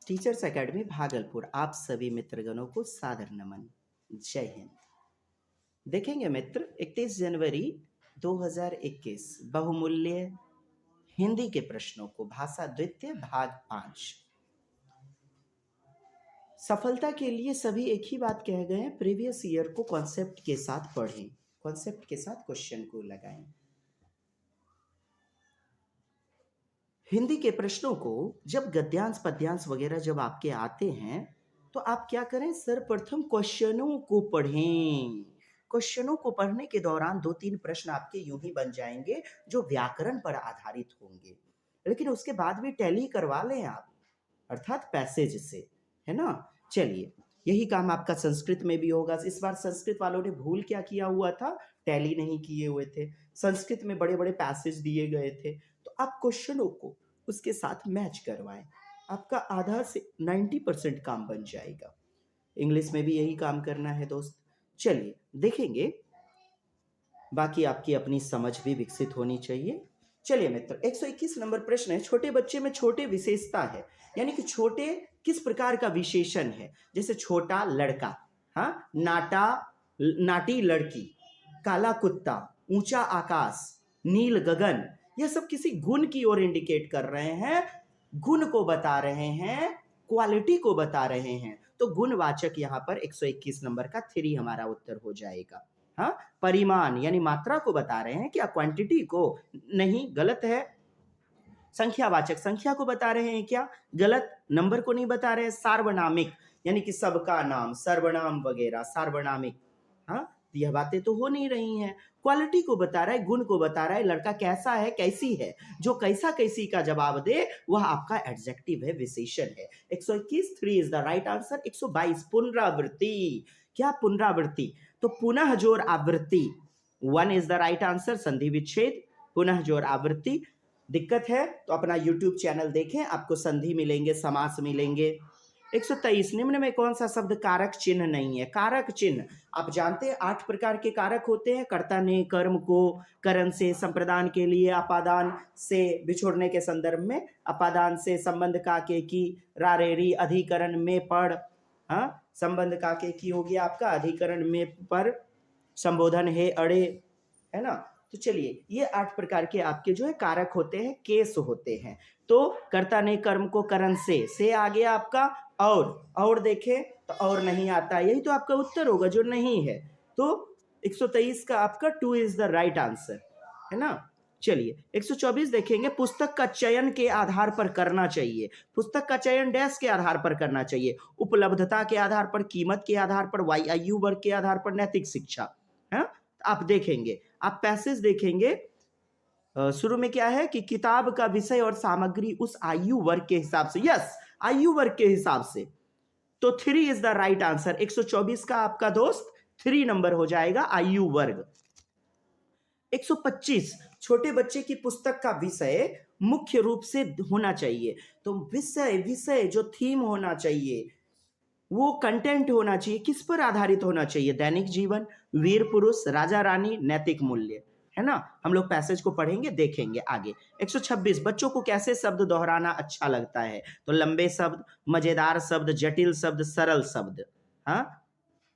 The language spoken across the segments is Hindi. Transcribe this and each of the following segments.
टीचर्स एकेडमी भागलपुर आप सभी मित्रगणों को सादर नमन। जय हिंद। देखेंगे मित्र 31 जनवरी 2021 बहुमूल्य हिंदी के प्रश्नों को भाषा द्वितीय भाग 5। सफलता के लिए सभी एक ही बात कह गए हैं, प्रीवियस ईयर को कॉन्सेप्ट के साथ पढ़ें, कॉन्सेप्ट के साथ क्वेश्चन को लगाएं। हिंदी के प्रश्नों को जब गद्यांश पद्यांश वगैरह जब आपके आते हैं तो आप क्या करें, सर्वप्रथम क्वेश्चनों को पढ़ें। क्वेश्चनों को पढ़ने के दौरान 2-3 प्रश्न आपके यूं ही बन जाएंगे जो व्याकरण पर आधारित होंगे, लेकिन उसके बाद भी टैली करवा लें आप, अर्थात पैसेज से, है ना। चलिए, यही काम आपका संस्कृत में भी होगा। इस बार संस्कृत वालों ने भूल क्या किया हुआ था, टैली नहीं किए हुए थे। संस्कृत में बड़े बड़े पैसेज दिए गए थे, तो आप क्वेश्चनों को उसके साथ मैच करवाएं, आपका आधा से 90% काम बन जाएगा। इंग्लिश में भी यही काम करना है दोस्त। चलिए देखेंगे, बाकी आपकी अपनी समझ भी विकसित होनी चाहिए। चलिए मित्र, 121 नंबर प्रश्न है, छोटे बच्चे में छोटे विशेषता है, यानी कि छोटे किस प्रकार का विशेषण है। जैसे छोटा लड़का, हाँ, नाटा नाटी लड़की, काला कुत्ता, ऊंचा आकाश, नील गगन, यह सब किसी गुण की ओर इंडिकेट कर रहे हैं, गुण को बता रहे हैं, क्वालिटी को बता रहे हैं। तो गुणवाचक यहाँ पर 121 नंबर का 3 हमारा उत्तर हो जाएगा। हाँ, परिमाण यानी मात्रा को बता रहे हैं, क्या क्वांटिटी को नहीं, गलत है। संख्यावाचक संख्या को बता रहे हैं, क्या गलत, नंबर को नहीं बता रहे हैं। सार्वनामिक यानी कि सबका नाम, सर्वनाम वगैरह, सार्वनामिक, हाँ, यह बातें तो हो नहीं रही हैं। क्वालिटी को बता रहा है, गुण को बता रहा है, लड़का कैसा है, कैसी है। जो कैसा कैसी का जवाब दे वह आपका एडजेक्टिव है, विशेषण है। 121 3 इज द राइट आंसर। 122 पुनरावृत्ति, क्या पुनरावृत्ति, तो पुनः जोर आवृत्ति, 1 इज द राइट आंसर। संधि विच्छेद, पुनः जोर आवृत्ति। दिक्कत है तो अपना YouTube चैनल देखें, आपको संधि मिलेंगे, समास मिलेंगे। 123 निम्न में कौन सा शब्द कारक चिन्ह नहीं है। कारक चिन्ह आप जानते हैं 8 प्रकार के कारक होते हैं। कर्ता ने कर्म को करण से, संप्रदान के लिए, अपादान से, बिछोड़ने के संदर्भ में, अपादान से, संबंध का के की, रारेरी, अधिकरण में पढ़, हाँ, संबंध का के की हो गया आपका, अधिकरण में पर, संबोधन है अड़े, है ना। तो चलिए, ये 8 प्रकार के आपके जो है कारक होते हैं, केस होते हैं। तो कर्ता ने कर्म को करण से आ गया आपका, और देखें तो और नहीं आता, यही तो आपका उत्तर होगा जो नहीं है। तो 123 का आपका 2 इज द राइट आंसर, है ना। चलिए 124 देखेंगे, पुस्तक का चयन के आधार पर करना चाहिए। पुस्तक का चयन डैश के आधार पर करना चाहिए, उपलब्धता के आधार पर, कीमत के आधार पर, आयु वर्ग के आधार पर, नैतिक शिक्षा, है। आप देखेंगे, आप पैसेज देखेंगे, शुरू में क्या है कि किताब का विषय और सामग्री उस आयु वर्ग के हिसाब से, यस, आयु वर्ग के हिसाब से। तो 3 इज द राइट आंसर। 124 का आपका दोस्त 3 नंबर हो जाएगा, आयु वर्ग। 125 छोटे बच्चे की पुस्तक का विषय मुख्य रूप से होना चाहिए। तो विषय जो थीम होना चाहिए, वो कंटेंट होना चाहिए, किस पर आधारित होना चाहिए। दैनिक जीवन, वीर पुरुष, राजा रानी, नैतिक मूल्य, है ना। हम लोग पैसेज को पढ़ेंगे, देखेंगे आगे। 126 बच्चों को कैसे शब्द दोहराना अच्छा लगता है। तो लंबे शब्द, मजेदार शब्द, जटिल शब्द, सरल शब्द। हाँ,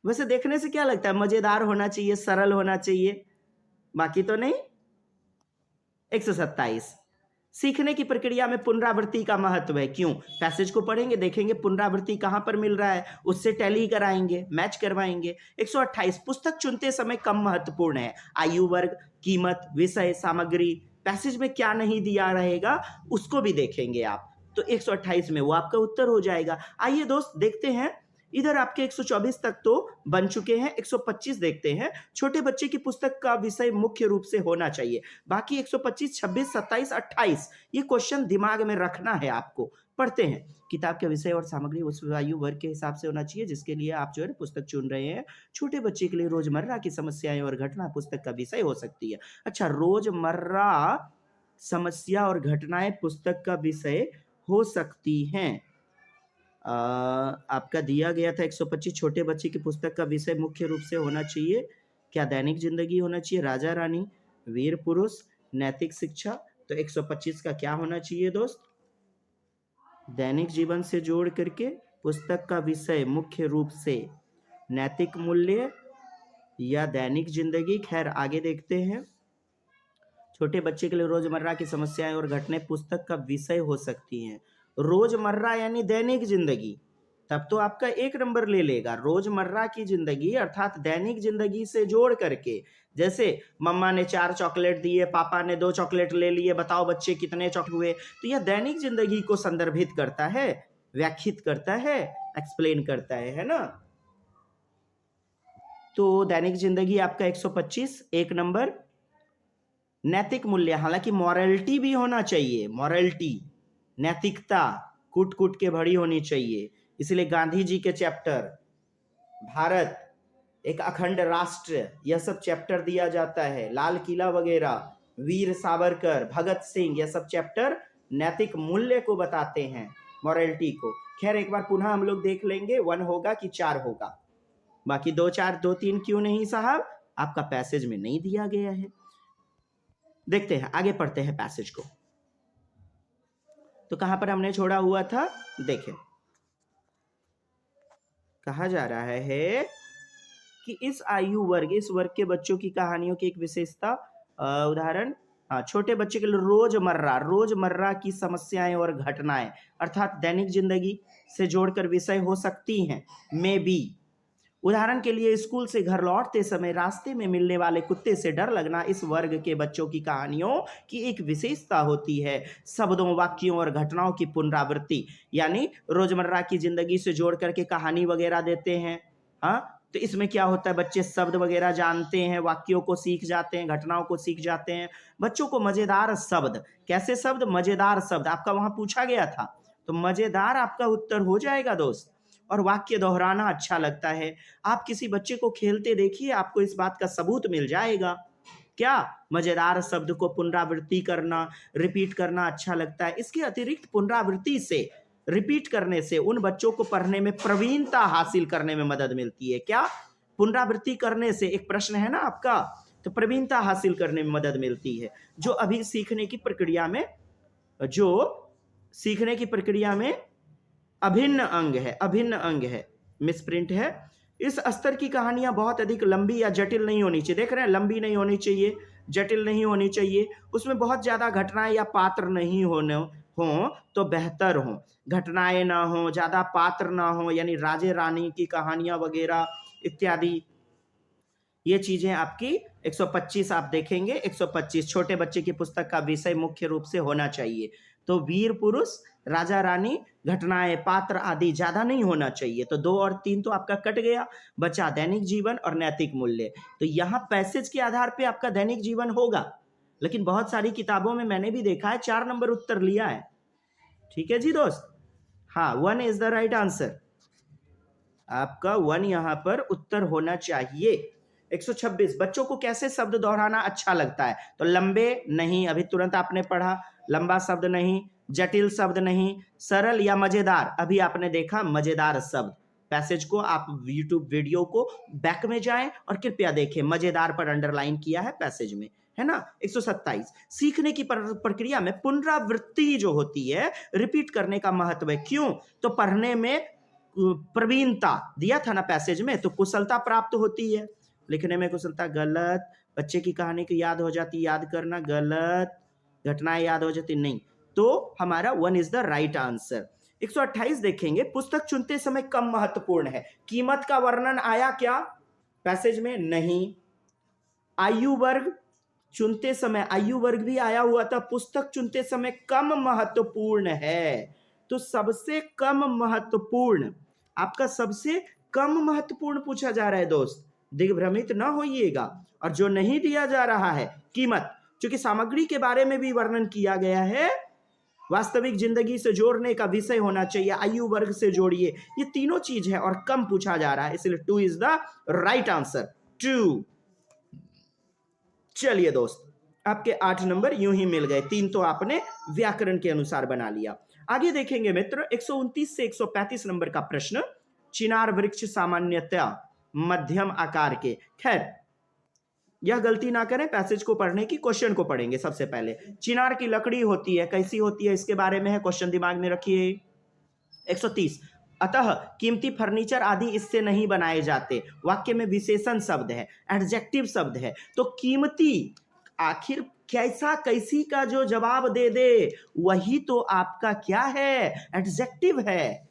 वैसे देखने से क्या लगता है, मजेदार होना चाहिए, सरल होना चाहिए, बाकी तो नहीं। 127 सीखने की प्रक्रिया में पुनरावृत्ति का महत्व है, क्यों। पैसेज को पढ़ेंगे, देखेंगे पुनरावृत्ति कहां पर मिल रहा है, उससे टैली कराएंगे, मैच करवाएंगे। 128 पुस्तक चुनते समय कम महत्वपूर्ण है। आयु वर्ग, कीमत, विषय, सामग्री, पैसेज में क्या नहीं दिया रहेगा उसको भी देखेंगे आप। तो 128 में वो आपका उत्तर हो जाएगा। आइए दोस्त देखते हैं, इधर आपके 124 तक तो बन चुके हैं। 125 देखते हैं, छोटे बच्चे की पुस्तक का विषय मुख्य रूप से होना चाहिए। बाकी 125, 26, 27, 28 ये क्वेश्चन दिमाग में रखना है आपको। पढ़ते हैं, किताब के विषय और सामग्री उस आयु वर्ग के हिसाब से होना चाहिए जिसके लिए आप जो है पुस्तक चुन रहे हैं। छोटे बच्चे के लिए रोजमर्रा की समस्याएं और घटना पुस्तक का विषय हो सकती है। अच्छा, रोजमर्रा समस्या और घटनाएं पुस्तक का विषय हो सकती हैं। आपका दिया गया था 125 छोटे बच्चे की पुस्तक का विषय मुख्य रूप से होना चाहिए, क्या दैनिक जिंदगी होना चाहिए, राजा रानी, वीर पुरुष, नैतिक शिक्षा। तो 125 का क्या होना चाहिए दोस्त, दैनिक जीवन से जोड़ करके पुस्तक का विषय मुख्य रूप से नैतिक मूल्य या दैनिक जिंदगी। खैर आगे देखते हैं। छोटे बच्चे के लिए रोजमर्रा की समस्याएं और घटनाएं पुस्तक का विषय हो सकती हैं। रोजमर्रा यानी दैनिक जिंदगी, तब तो आपका 1 नंबर ले लेगा। रोजमर्रा की जिंदगी अर्थात दैनिक जिंदगी से जोड़ करके, जैसे मम्मा ने 4 चॉकलेट दिए, पापा ने 2 चॉकलेट ले लिए, बताओ बच्चे कितने चॉकलेट हुए। तो यह दैनिक जिंदगी को संदर्भित करता है, व्याख्यात करता है, एक्सप्लेन करता है ना। तो दैनिक जिंदगी आपका 125, 1 नंबर। नैतिक मूल्य, हालांकि मॉरलिटी भी होना चाहिए, मॉरलिटी, नैतिकता कूट कूट के भरी होनी चाहिए। इसलिए गांधी जी के चैप्टर, भारत एक अखंड राष्ट्र, यह सब चैप्टर दिया जाता है। लाल किला वगैरह, वीर सावरकर, भगत सिंह, यह सब चैप्टर नैतिक मूल्य को बताते हैं, मॉरलिटी को। खैर एक बार पुनः हम लोग देख लेंगे 1 होगा कि 4 होगा। बाकी 2 4 2 3 क्यों नहीं साहब, आपका पैसेज में नहीं दिया गया है। देखते हैं, आगे पढ़ते हैं पैसेज को। तो कहां पर हमने छोड़ा हुआ था, देखें। कहा जा रहा है कि इस आयु वर्ग, इस वर्ग के बच्चों की कहानियों की एक विशेषता, उदाहरण, छोटे बच्चे के लिए रोजमर्रा की समस्याएं और घटनाएं अर्थात दैनिक जिंदगी से जोड़कर विषय हो सकती हैं। मे बी, उदाहरण के लिए स्कूल से घर लौटते समय रास्ते में मिलने वाले कुत्ते से डर लगना इस वर्ग के बच्चों की कहानियों की एक विशेषता होती है। शब्दों, वाक्यों और घटनाओं की पुनरावृत्ति, यानी रोजमर्रा की जिंदगी से जोड़ करके कहानी वगैरह देते हैं। हाँ, तो इसमें क्या होता है, बच्चे शब्द वगैरह जानते हैं, वाक्यों को सीख जाते हैं, घटनाओं को सीख जाते हैं। बच्चों को मजेदार शब्द, कैसे शब्द, मजेदार शब्द आपका वहां पूछा गया था, तो मजेदार आपका उत्तर हो जाएगा दोस्त। और वाक्य दोहराना अच्छा लगता है। आप किसी बच्चे को खेलते देखिए, आपको इस बात का सबूत मिल जाएगा। क्या, मजेदार शब्द को पुनरावृत्ति करना, रिपीट करना अच्छा लगता है। इसके अतिरिक्त पुनरावृत्ति से, रिपीट करने से उन बच्चों को पढ़ने में प्रवीणता हासिल करने में मदद मिलती है। क्या, पुनरावृत्ति करने से, एक प्रश्न है ना आपका, तो प्रवीणता हासिल करने में मदद मिलती है, जो अभी सीखने की प्रक्रिया में, अभिन्न अंग है, मिसप्रिंट है। इस स्तर की कहानियां बहुत अधिक लंबी या जटिल नहीं होनी चाहिए। देख रहे हैं, लंबी नहीं होनी चाहिए, जटिल नहीं होनी चाहिए, उसमें बहुत ज्यादा घटनाएं या पात्र नहीं होने हो तो बेहतर हो। घटनाएं ना हो, ज्यादा पात्र ना हो, यानी राजे रानी की कहानियां वगैरह इत्यादि, ये चीजें आपकी 125 आप देखेंगे। 125 छोटे बच्चे की पुस्तक का विषय मुख्य रूप से होना चाहिए। तो वीर पुरुष, राजा रानी, घटनाएं, पात्र आदि ज्यादा नहीं होना चाहिए। तो 2 और 3 तो आपका कट गया, बचा दैनिक जीवन और नैतिक मूल्य। तो यहाँ पैसेज के आधार पे आपका दैनिक जीवन होगा, लेकिन बहुत सारी किताबों में मैंने भी देखा है 4 नंबर उत्तर लिया है। ठीक है जी दोस्त, हाँ 1 इज द राइट आंसर। आपका 1 यहाँ पर उत्तर होना चाहिए। 126 बच्चों को कैसे शब्द दोहराना अच्छा लगता है, तो लंबे नहीं, अभी तुरंत आपने पढ़ा, लंबा शब्द नहीं, जटिल शब्द नहीं, सरल या मजेदार, अभी आपने देखा मजेदार शब्द। पैसेज को आप यूट्यूब वीडियो को बैक में जाएं और कृपया देखें, मजेदार पर अंडरलाइन किया है पैसेज में, है ना। 127 सीखने की प्रक्रिया में पुनरावृत्ति जो होती है, रिपीट करने का महत्व है। क्यों, तो पढ़ने में प्रवीणता दिया था ना पैसेज में, तो कुशलता प्राप्त होती है। लिखने में कुशलता गलत, बच्चे की कहानी की याद हो जाती, याद करना गलत, घटनाएं याद हो जाती नहीं। तो हमारा 1 इज द राइट आंसर। 128 देखेंगे, पुस्तक चुनते समय कम महत्वपूर्ण है। कीमत का वर्णन आया क्या पैसेज में, नहीं। आयु वर्ग चुनते समय, आयु वर्ग भी आया हुआ था, पुस्तक चुनते समय कम महत्वपूर्ण है। तो सबसे कम महत्वपूर्ण, आपका सबसे कम महत्वपूर्ण पूछा जा रहा है दोस्त, दिग्भ्रमित ना होइएगा। और जो नहीं दिया जा रहा है कीमत, क्योंकि सामग्री के बारे में भी वर्णन किया गया है, वास्तविक जिंदगी से जोड़ने का विषय होना चाहिए, आयु वर्ग से जोड़िए, ये तीनों चीज है और कम पूछा जा रहा है, इसलिए 2 इज द राइट आंसर, 2। चलिए दोस्त, आपके 8 नंबर यूं ही मिल गए, 3 तो आपने व्याकरण के अनुसार बना लिया। आगे देखेंगे मित्र, 129 से 135 नंबर का प्रश्न। चिनार वृक्ष सामान्यतया मध्यम आकार के, खैर यह गलती ना करें, पैसेज को पढ़ने की, क्वेश्चन को पढ़ेंगे सबसे पहले। चिनार की लकड़ी होती है, कैसी होती है, इसके बारे में है, क्वेश्चन दिमाग में रखिए। 130। अतः कीमती फर्नीचर आदि इससे नहीं बनाए जाते। वाक्य में विशेषण शब्द है, एडजेक्टिव शब्द है, तो कीमती आखिर कैसा कैसी का जो जवाब दे दे वही तो आपका क्या है, एडजेक्टिव है।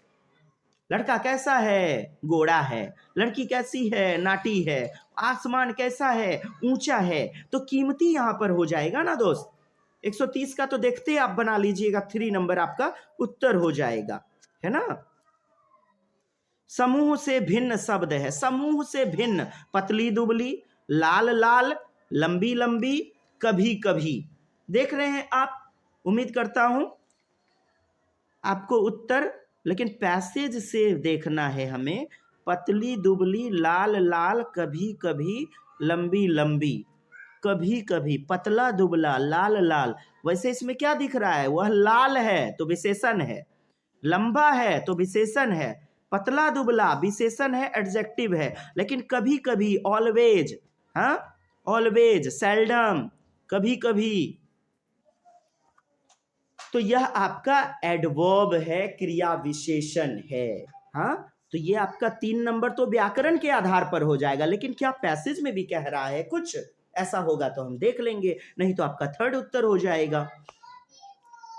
लड़का कैसा है, गोरा है। लड़की कैसी है, नाटी है। आसमान कैसा है, ऊंचा है। तो कीमती यहां पर हो जाएगा ना दोस्त। 130 का तो देखते आप बना लीजिएगा, 3 नंबर आपका उत्तर हो जाएगा, है ना। समूह से भिन्न शब्द है, समूह से भिन्न, पतली दुबली, लाल लाल, लंबी लंबी, कभी कभी। देख रहे हैं आप, उम्मीद करता हूं आपको उत्तर, लेकिन पैसेज से देखना है हमें। पतली दुबली, लाल लाल, कभी कभी, लंबी लंबी, कभी कभी, पतला दुबला, लाल लाल। वैसे इसमें क्या दिख रहा है, वह लाल है तो विशेषण है, लंबा है तो विशेषण है, पतला दुबला विशेषण है, एडजेक्टिव है। लेकिन कभी कभी, ऑलवेज, हाँ, ऑलवेज, सेल्डम, कभी कभी, तो यह आपका एडवर्ब है, क्रिया विशेषण है। हाँ, तो ये आपका 3 नंबर तो व्याकरण के आधार पर हो जाएगा, लेकिन क्या पैसेज में भी कह रहा है कुछ ऐसा होगा तो हम देख लेंगे, नहीं तो आपका थर्ड उत्तर हो जाएगा।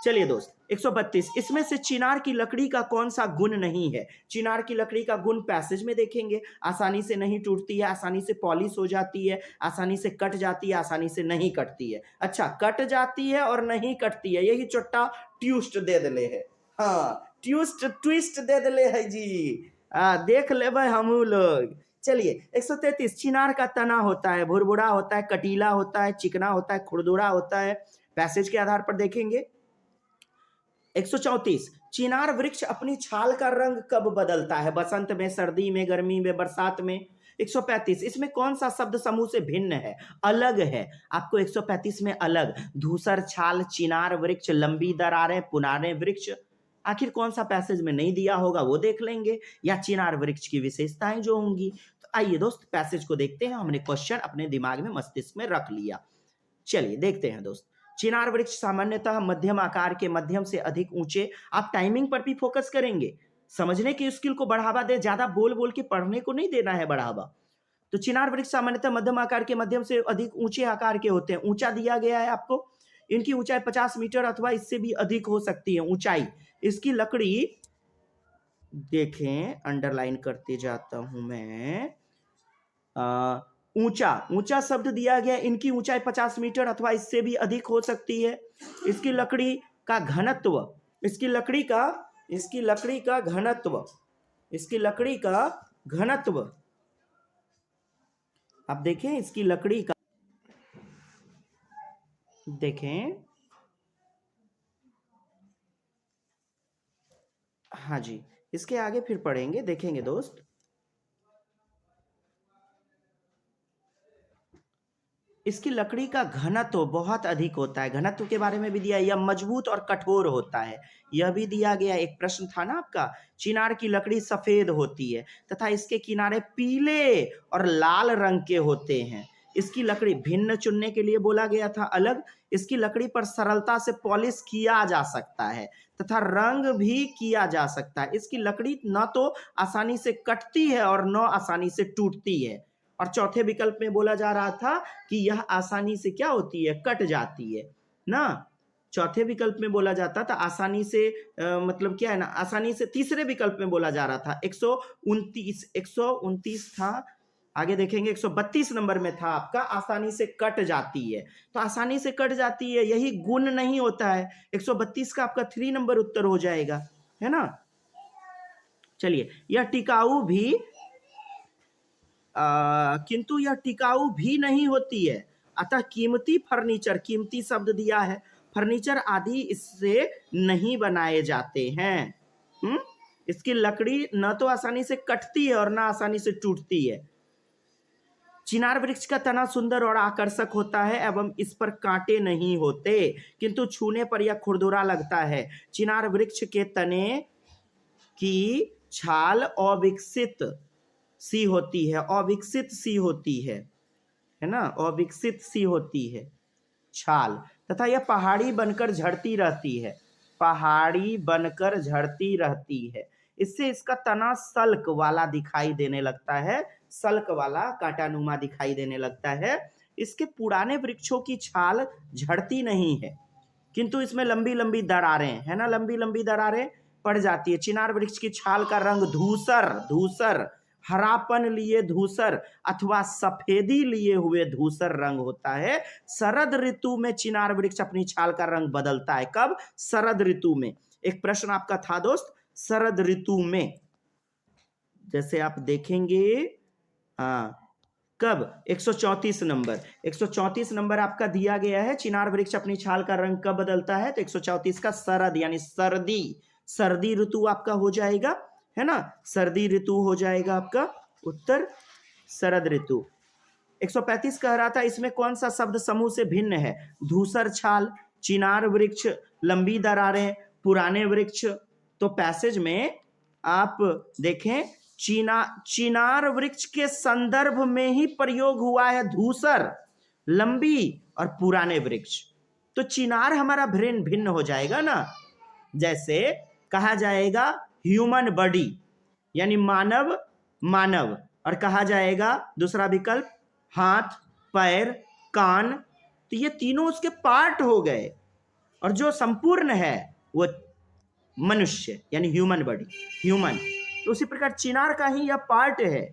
चलिए दोस्त, 132, इसमें से चिनार की लकड़ी का कौन सा गुण नहीं है। चिनार की लकड़ी का गुण पैसेज में देखेंगे। आसानी से नहीं टूटती है, आसानी से पॉलिश हो जाती है, आसानी से कट जाती है, आसानी से नहीं कटती है। अच्छा, कट जाती है और नहीं कटती है, यही चोट्टा ट्विस्ट दे दले है। हाँ, ट्विस्ट दे दले है जी। देख ले भाई हम लोग। चलिए 133, चिनार का तना होता है, भुरभुरा होता है, कटीला होता है, चिकना होता है, खुरदुरा होता है। पैसेज के आधार पर देखेंगे। 134, चिनार वृक्ष अपनी छाल का रंग कब बदलता है, बसंत में, सर्दी में, गर्मी में, बरसात में। 135, इसमें कौन सा शब्द समूह से भिन्न है, अलग है। आपको 135 में अलग, धूसर छाल, चिनार वृक्ष, लंबी दरारें, पुराने वृक्ष। आखिर कौन सा पैसेज में नहीं दिया होगा वो देख लेंगे, या चिनार वृक्ष की विशेषताएं जो होंगी। तो आइए दोस्त पैसेज को देखते हैं। हमने क्वेश्चन अपने दिमाग में, मस्तिष्क में रख लिया। चलिए देखते हैं दोस्त। चिनार वृक्ष सामान्यतः मध्यम आकार के, मध्यम से अधिक ऊंचे। आप टाइमिंग पर भी फोकस करेंगे, समझने की स्किल को बढ़ावा दे, ज्यादा बोल बोल के पढ़ने को नहीं देना है बढ़ावा। तो चिनार वृक्ष सामान्यतः मध्यम आकार के, मध्यम से अधिक ऊंचे आकार के होते हैं। ऊंचा दिया गया है आपको, इनकी ऊंचाई 50 मीटर अथवा इससे भी अधिक हो सकती है ऊंचाई। इसकी लकड़ी देखें, अंडरलाइन करते जाता हूं मैं, ऊंचा, ऊंचा शब्द दिया गया, इनकी ऊंचाई 50 मीटर अथवा इससे भी अधिक हो सकती है। इसकी लकड़ी का घनत्व, इसकी लकड़ी का घनत्व, इसकी लकड़ी का घनत्व, आप देखें इसकी लकड़ी का, देखें, हाँ जी, इसके आगे फिर पढ़ेंगे, देखेंगे दोस्त। इसकी लकड़ी का घनत्व बहुत अधिक होता है। घनत्व के बारे में भी दिया, यह मजबूत और कठोर होता है, यह भी दिया गया। एक प्रश्न था ना आपका, चिनार की लकड़ी सफेद होती है तथा इसके किनारे पीले और लाल रंग के होते हैं। इसकी लकड़ी भिन्न चुनने के लिए बोला गया था, अलग। इसकी लकड़ी पर सरलता से पॉलिश किया जा सकता है तथा रंग भी किया जा सकता है। इसकी लकड़ी न तो आसानी से कटती है और न आसानी से टूटती है। और चौथे विकल्प में बोला जा रहा था कि यह आसानी से क्या होती है, कट जाती है ना। चौथे विकल्प में बोला जाता था आसानी से, मतलब क्या है ना, आसानी से। तीसरे विकल्प में बोला जा रहा था 129 था, आगे देखेंगे 132 नंबर में था आपका, आसानी से कट जाती है। तो आसानी से कट जाती है, यही गुण नहीं होता है। 132 का आपका 3 नंबर उत्तर हो जाएगा, है ना। चलिए, यह टिकाऊ भी, किंतु यह टिकाऊ भी नहीं होती है। अतः कीमती फर्नीचर, कीमती शब्द दिया है, फर्नीचर आदि इससे नहीं बनाए जाते हैं। इसकी लकड़ी न तो आसानी से कटती है और न आसानी से टूटती है। चिनार वृक्ष का तना सुंदर और आकर्षक होता है एवं इस पर कांटे नहीं होते, किंतु छूने पर यह खुरदुरा लगता है। चिनार वृक्ष के तने की छाल अविकसित सी होती है, अविकसित सी होती है ना, अविकसित सी होती है छाल, तथा यह पहाड़ी बनकर झड़ती रहती है। पहाड़ी बनकर झड़ती रहती है। इससे इसका तना सल्क वाला दिखाई देने लगता है, सल्क वाला कांटानुमा दिखाई देने लगता है। इसके पुराने वृक्षों की छाल झड़ती नहीं है, किंतु इसमें लंबी लंबी दरारें है ना, लंबी लंबी दरारें पड़ जाती है। चिनार वृक्ष की छाल का रंग धूसर धूसर, हरापन लिए धूसर अथवा सफेदी लिए हुए धूसर रंग होता है। शरद ऋतु में चिनार वृक्ष अपनी छाल का रंग बदलता है। कब? शरद ऋतु में। एक प्रश्न आपका था दोस्त, शरद ऋतु में, जैसे आप देखेंगे, हाँ, कब? 134 नंबर, 134 नंबर आपका दिया गया है। चिनार वृक्ष अपनी छाल का रंग कब बदलता है? तो 134 का शरद यानी सर्दी, सर्दी ऋतु आपका हो जाएगा, है ना, सर्दी ऋतु हो जाएगा आपका उत्तर, शरद ऋतु। 135 कह रहा था इसमें कौन सा शब्द समूह से भिन्न है? धूसर छाल, चिनार वृक्ष, लंबी दरारें, पुराने वृक्ष। तो पैसेज में आप देखें, चिनार वृक्ष के संदर्भ में ही प्रयोग हुआ है धूसर, लंबी और पुराने वृक्ष। तो चिनार हमारा भिन्न हो जाएगा ना। जैसे कहा जाएगा ह्यूमन बॉडी यानी मानव, मानव, और कहा जाएगा दूसरा विकल्प हाथ, पैर, कान। तो ये तीनों उसके पार्ट हो गए, और जो संपूर्ण है वो मनुष्य यानी ह्यूमन बॉडी, ह्यूमन। तो उसी प्रकार चिनार का ही यह पार्ट है।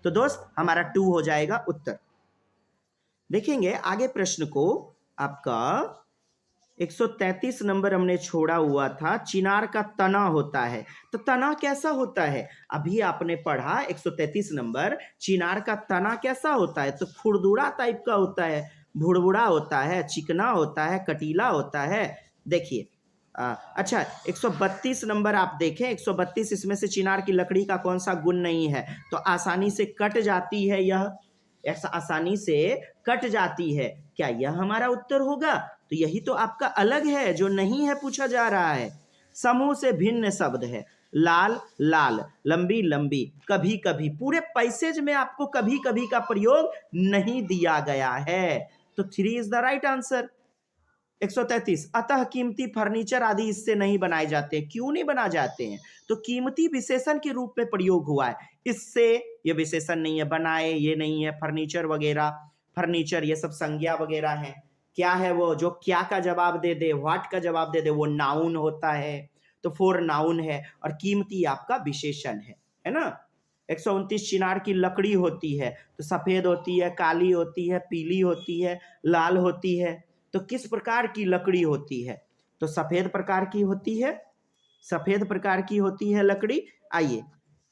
तो दोस्त हमारा 2 हो जाएगा उत्तर। देखेंगे आगे प्रश्न को, आपका 133 नंबर हमने छोड़ा हुआ था। चिनार का तना होता है, तो तना कैसा होता है? अभी आपने पढ़ा 133 नंबर, चिनार का तना कैसा होता है? तो खुरदुरा टाइप का होता है, भुड़बुड़ा होता है, चिकना होता है, कटीला होता है। देखिए अच्छा 132 नंबर आप देखें, 132, इसमें से चिनार की लकड़ी का कौन सा गुण नहीं है? तो आसानी से कट जाती है, यह आसानी से कट जाती है। क्या यह हमारा उत्तर होगा? तो यही तो आपका अलग है जो नहीं है, पूछा जा रहा है। समूह से भिन्न शब्द है, लाल लाल, लंबी लंबी, कभी कभी। पूरे पैसेज में आपको कभी कभी का प्रयोग नहीं दिया गया है, तो 3 इज द राइट आंसर। 133, अतः कीमती फर्नीचर आदि इससे नहीं बनाए जाते। क्यों नहीं बना जाते हैं? तो कीमती विशेषण के रूप में प्रयोग हुआ है, इससे ये विशेषण नहीं है, बनाए ये नहीं है। फर्नीचर वगैरह, फर्नीचर ये सब संज्ञा वगैरह है। क्या है वो? जो क्या का जवाब दे दे, व्हाट का जवाब दे दे, वो नाउन होता है। तो 4 नाउन है, और कीमती आपका विशेषण है ना। 129, चिनार की लकड़ी होती है, तो सफेद होती है, काली होती है, पीली होती है, लाल होती है। तो किस प्रकार की लकड़ी होती है? तो सफेद प्रकार की होती है, सफेद प्रकार की होती है लकड़ी। आइए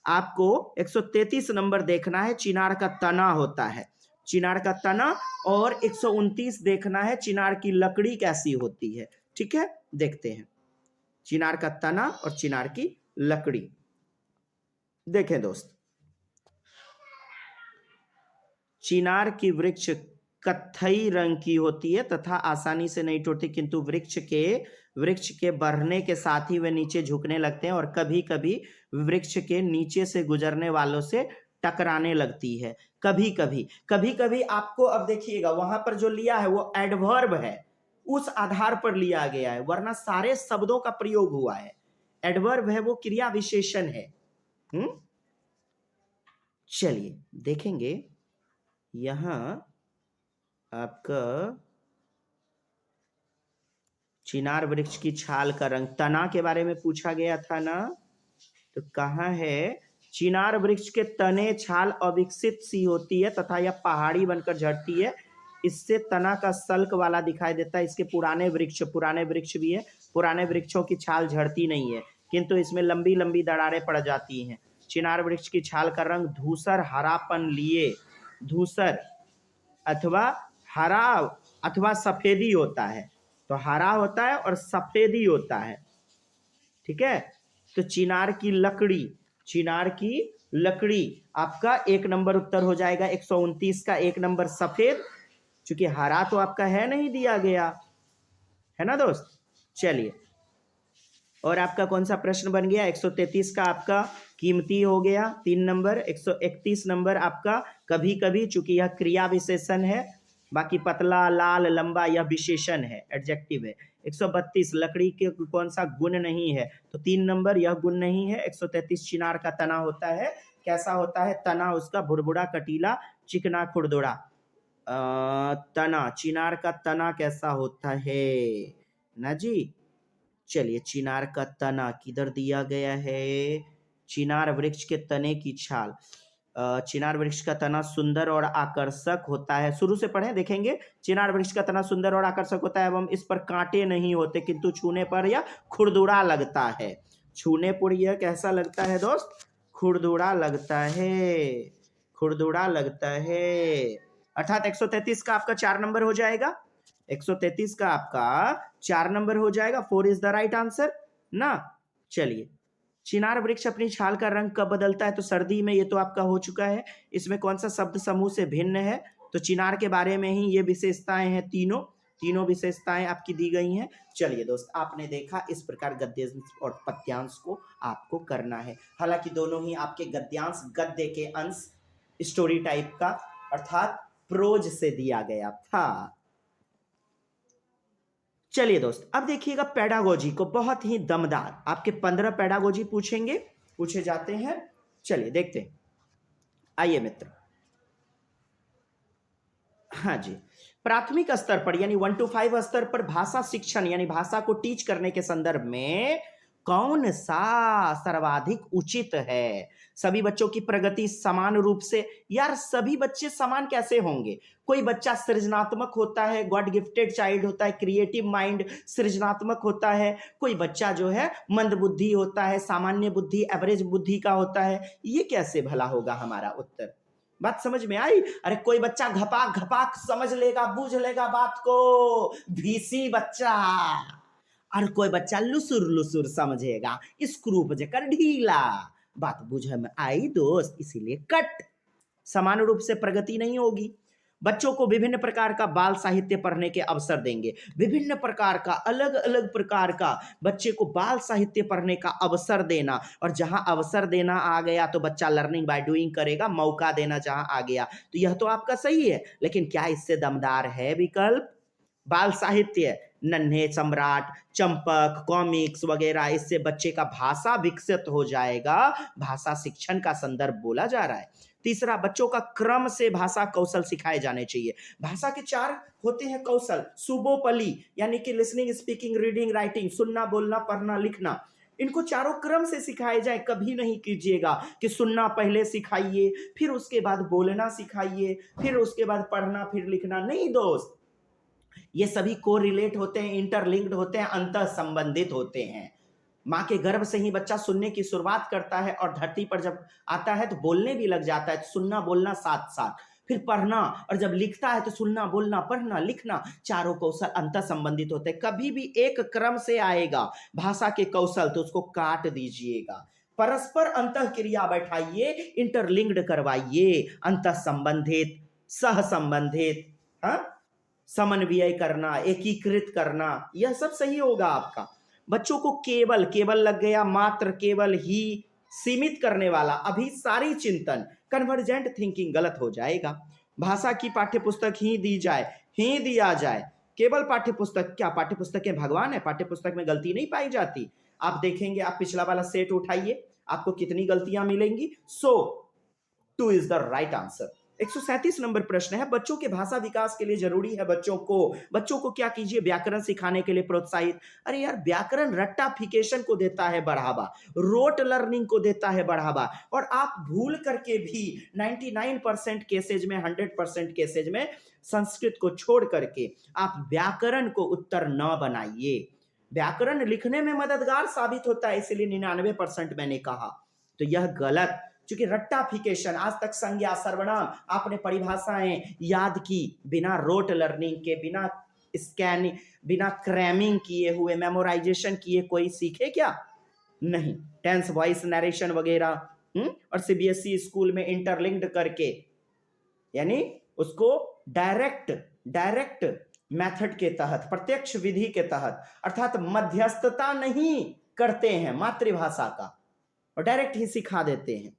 आपको 133 नंबर देखना है, चिनार का तना होता है, चिनार का तना। और 129 देखना है चिनार की लकड़ी कैसी होती है। ठीक है, देखते हैं चिनार का तना और चिनार की लकड़ी। देखें दोस्त, चिनार की वृक्ष कत्थई रंग की होती है तथा आसानी से नहीं टूटती, किंतु वृक्ष के बढ़ने के साथ ही वे नीचे झुकने लगते हैं, और कभी कभी वृक्ष के नीचे से गुजरने वालों से टकराने लगती है। कभी कभी आपको, अब देखिएगा वहां पर जो लिया है वो एडवर्ब है, उस आधार पर लिया गया है, वरना सारे शब्दों का प्रयोग हुआ है। एडवर्ब है वो क्रिया विशेषण है। चलिए देखेंगे यहां आपका चिनार वृक्ष की छाल का रंग, तना के बारे में पूछा गया था ना, तो कहाँ है? चिनार वृक्ष के तने छाल अविकसित सी होती है तथा यह पहाड़ी बनकर झड़ती है, इससे तना का सल्क वाला दिखाई देता है। इसके पुराने वृक्ष भी है, पुराने वृक्षों की छाल झड़ती नहीं है, किंतु इसमें लंबी लंबी दरारें पड़ जाती हैं। चिनार वृक्ष की छाल का रंग धूसर हरापन लिए, धूसर अथवा हरा अथवा सफेदी होता है। तो हरा होता है और सफेदी होता है। ठीक है, तो चिनार की लकड़ी आपका 1 नंबर उत्तर हो जाएगा। 129 का 1 नंबर सफेद, क्योंकि हरा तो आपका है नहीं दिया गया, है ना दोस्त। चलिए, और आपका कौन सा प्रश्न बन गया? 133 का आपका कीमती हो गया 3 नंबर। 131 नंबर आपका कभी कभी, चूंकि यह क्रिया विशेषण है, बाकी पतला, लाल, लंबा यह विशेषण है, एडजेक्टिव है। 132 लकड़ी के कौन सा गुण नहीं है, तो 3 नंबर यह गुण नहीं है। 133 चिनार का तना होता है, कैसा होता है तना उसका, भुरभुरा कटीला चिकना खुरदुरा। तना, चिनार का तना कैसा होता है ना जी। चलिए चिनार का तना किधर दिया गया है, चिनार वृक्ष के तने की छाल। चिनार वृक्ष का तना सुंदर और आकर्षक होता है, शुरू से पढ़ें देखेंगे। चिनार वृक्ष का तना सुंदर और आकर्षक होता है एवं इस पर कांटे नहीं होते, किंतु छूने पर यह खुरदुरा लगता है। छूने पर यह कैसा लगता है दोस्त, खुरदुरा लगता है, खुरदुरा लगता है। अर्थात 133 का आपका 4 नंबर हो जाएगा, 133 का आपका 4 नंबर हो जाएगा। 4 इज द राइट आंसर ना। चलिए, चिनार वृक्ष अपनी छाल का रंग कब बदलता है, तो सर्दी में, ये तो आपका हो चुका है। इसमें कौन सा शब्द समूह से भिन्न है, तो चिनार के बारे में ही ये विशेषताएं हैं, तीनों विशेषताएं आपकी दी गई हैं। चलिए दोस्त, आपने देखा इस प्रकार गद्यांश और पद्यांश को आपको करना है। हालांकि दोनों ही आपके गद्यांश गद्य के अंश स्टोरी टाइप का अर्थात प्रोज से दिया गया था। चलिए दोस्त, अब देखिएगा पेडागोजी को, बहुत ही दमदार आपके 15 पेडागोजी पूछे जाते हैं। चलिए देखते हैं, आइए मित्र। हाँ जी, प्राथमिक स्तर पर यानी 1 to 5 स्तर पर भाषा शिक्षण यानी भाषा को टीच करने के संदर्भ में कौन सा सर्वाधिक उचित है। सभी बच्चों की प्रगति समान रूप से, यार सभी बच्चे समान कैसे होंगे, कोई बच्चा सृजनात्मक होता है, गॉड गिफ्टेड चाइल्ड होता है, क्रिएटिव माइंड सृजनात्मक होता है, कोई बच्चा जो है मंद बुद्धि होता है, सामान्य बुद्धि एवरेज बुद्धि का होता है। ये कैसे भला होगा हमारा उत्तर, बात समझ में आई। अरे कोई बच्चा घपाक घपाक समझ लेगा, बूझ लेगा बात को, भीसी बच्चा, और कोई बच्चा लुसुर लुसुर समझेगा, स्क्रू बजेकर ढीला। बात बुझ में आई दोस्त, इसीलिए कट, समान रूप से प्रगति नहीं होगी। बच्चों को विभिन्न प्रकार का बाल साहित्य पढ़ने के अवसर देंगे, विभिन्न प्रकार का, अलग अलग प्रकार का बच्चे को बाल साहित्य पढ़ने का अवसर देना, और जहां अवसर देना आ गया तो बच्चा लर्निंग बाय डूइंग करेगा, मौका देना जहां आ गया, तो यह तो आपका सही है। लेकिन क्या इससे दमदार है विकल्प, बाल साहित्य, नन्हे सम्राट, चंपक, कॉमिक्स वगैरह, इससे बच्चे का भाषा विकसित हो जाएगा, भाषा शिक्षण का संदर्भ बोला जा रहा है। तीसरा, बच्चों का क्रम से भाषा कौशल सिखाए जाने चाहिए। भाषा के 4 होते हैं कौशल, सुबोपली यानी कि लिसनिंग, स्पीकिंग, रीडिंग, राइटिंग, सुनना, बोलना, पढ़ना, लिखना, इनको चारों क्रम से सिखाए जाए। कभी नहीं कीजिएगा कि सुनना पहले सिखाइए, फिर उसके बाद बोलना सिखाइए, फिर उसके बाद पढ़ना, फिर लिखना, नहीं दोस्त, ये सभी को रिलेट होते हैं, इंटरलिंक्ड होते हैं, अंतः संबंधित होते हैं। माँ के गर्भ से ही बच्चा सुनने की शुरुआत करता है और धरती पर जब आता है तो बोलने भी लग जाता है, तो सुनना बोलना साथ साथ, फिर पढ़ना, और जब लिखता है तो सुनना बोलना पढ़ना लिखना, चारों कौशल अंतः संबंधित होते हैं। कभी भी एक क्रम से आएगा भाषा के कौशल तो उसको काट दीजिएगा, परस्पर अंतः क्रिया बैठाइए, इंटरलिंक्ड करवाइए, अंतः संबंधित, सह संबंधित, हाँ, समन्वय करना, एकीकृत करना, यह सब सही होगा आपका। बच्चों को केवल, केवल लग गया, मात्र, केवल ही, सीमित करने वाला, अभी सारी चिंतन, कन्वर्जेंट थिंकिंग गलत हो जाएगा। भाषा की पाठ्यपुस्तक ही दी जाए, ही दिया जाए, केवल पाठ्यपुस्तक, क्या पाठ्यपुस्तकें भगवान है, पाठ्यपुस्तक में गलती नहीं पाई जाती। आप देखेंगे, आप पिछला वाला सेट उठाइए, आपको कितनी गलतियां मिलेंगी। सो 2 is the right answer. 137 number प्रश्न है, बच्चों के भाषा विकास के लिए जरूरी है बच्चों को क्या कीजिए, व्याकरण सिखाने के लिए प्रोत्साहित। अरे यार, व्याकरण रट्टाफिकेशन को देता है बढ़ावा, रोट लर्निंग को देता है बढ़ावा, और आप भूल करके भी 99% केसेज में, 100% केसेज में संस्कृत को छोड़ करके आप व्याकरण को उत्तर न बनाइए। व्याकरण लिखने में मददगार साबित होता है, इसलिए 99% मैंने कहा, तो यह गलत, क्योंकि रट्टाफिकेशन, आज तक संज्ञा सर्वनाम आपने परिभाषाएं याद की, बिना रोट लर्निंग के, बिना स्कैनिंग, बिना क्रैमिंग किए हुए, मेमोराइजेशन किए कोई सीखे क्या, नहीं। टेंस, वॉइस, नरेशन वगैरह, और सीबीएसई स्कूल में इंटरलिंक्ड करके, यानी उसको डायरेक्ट मेथड के तहत, प्रत्यक्ष विधि के तहत, अर्थात मध्यस्थता नहीं करते हैं मातृभाषा का, और डायरेक्ट ही सिखा देते हैं।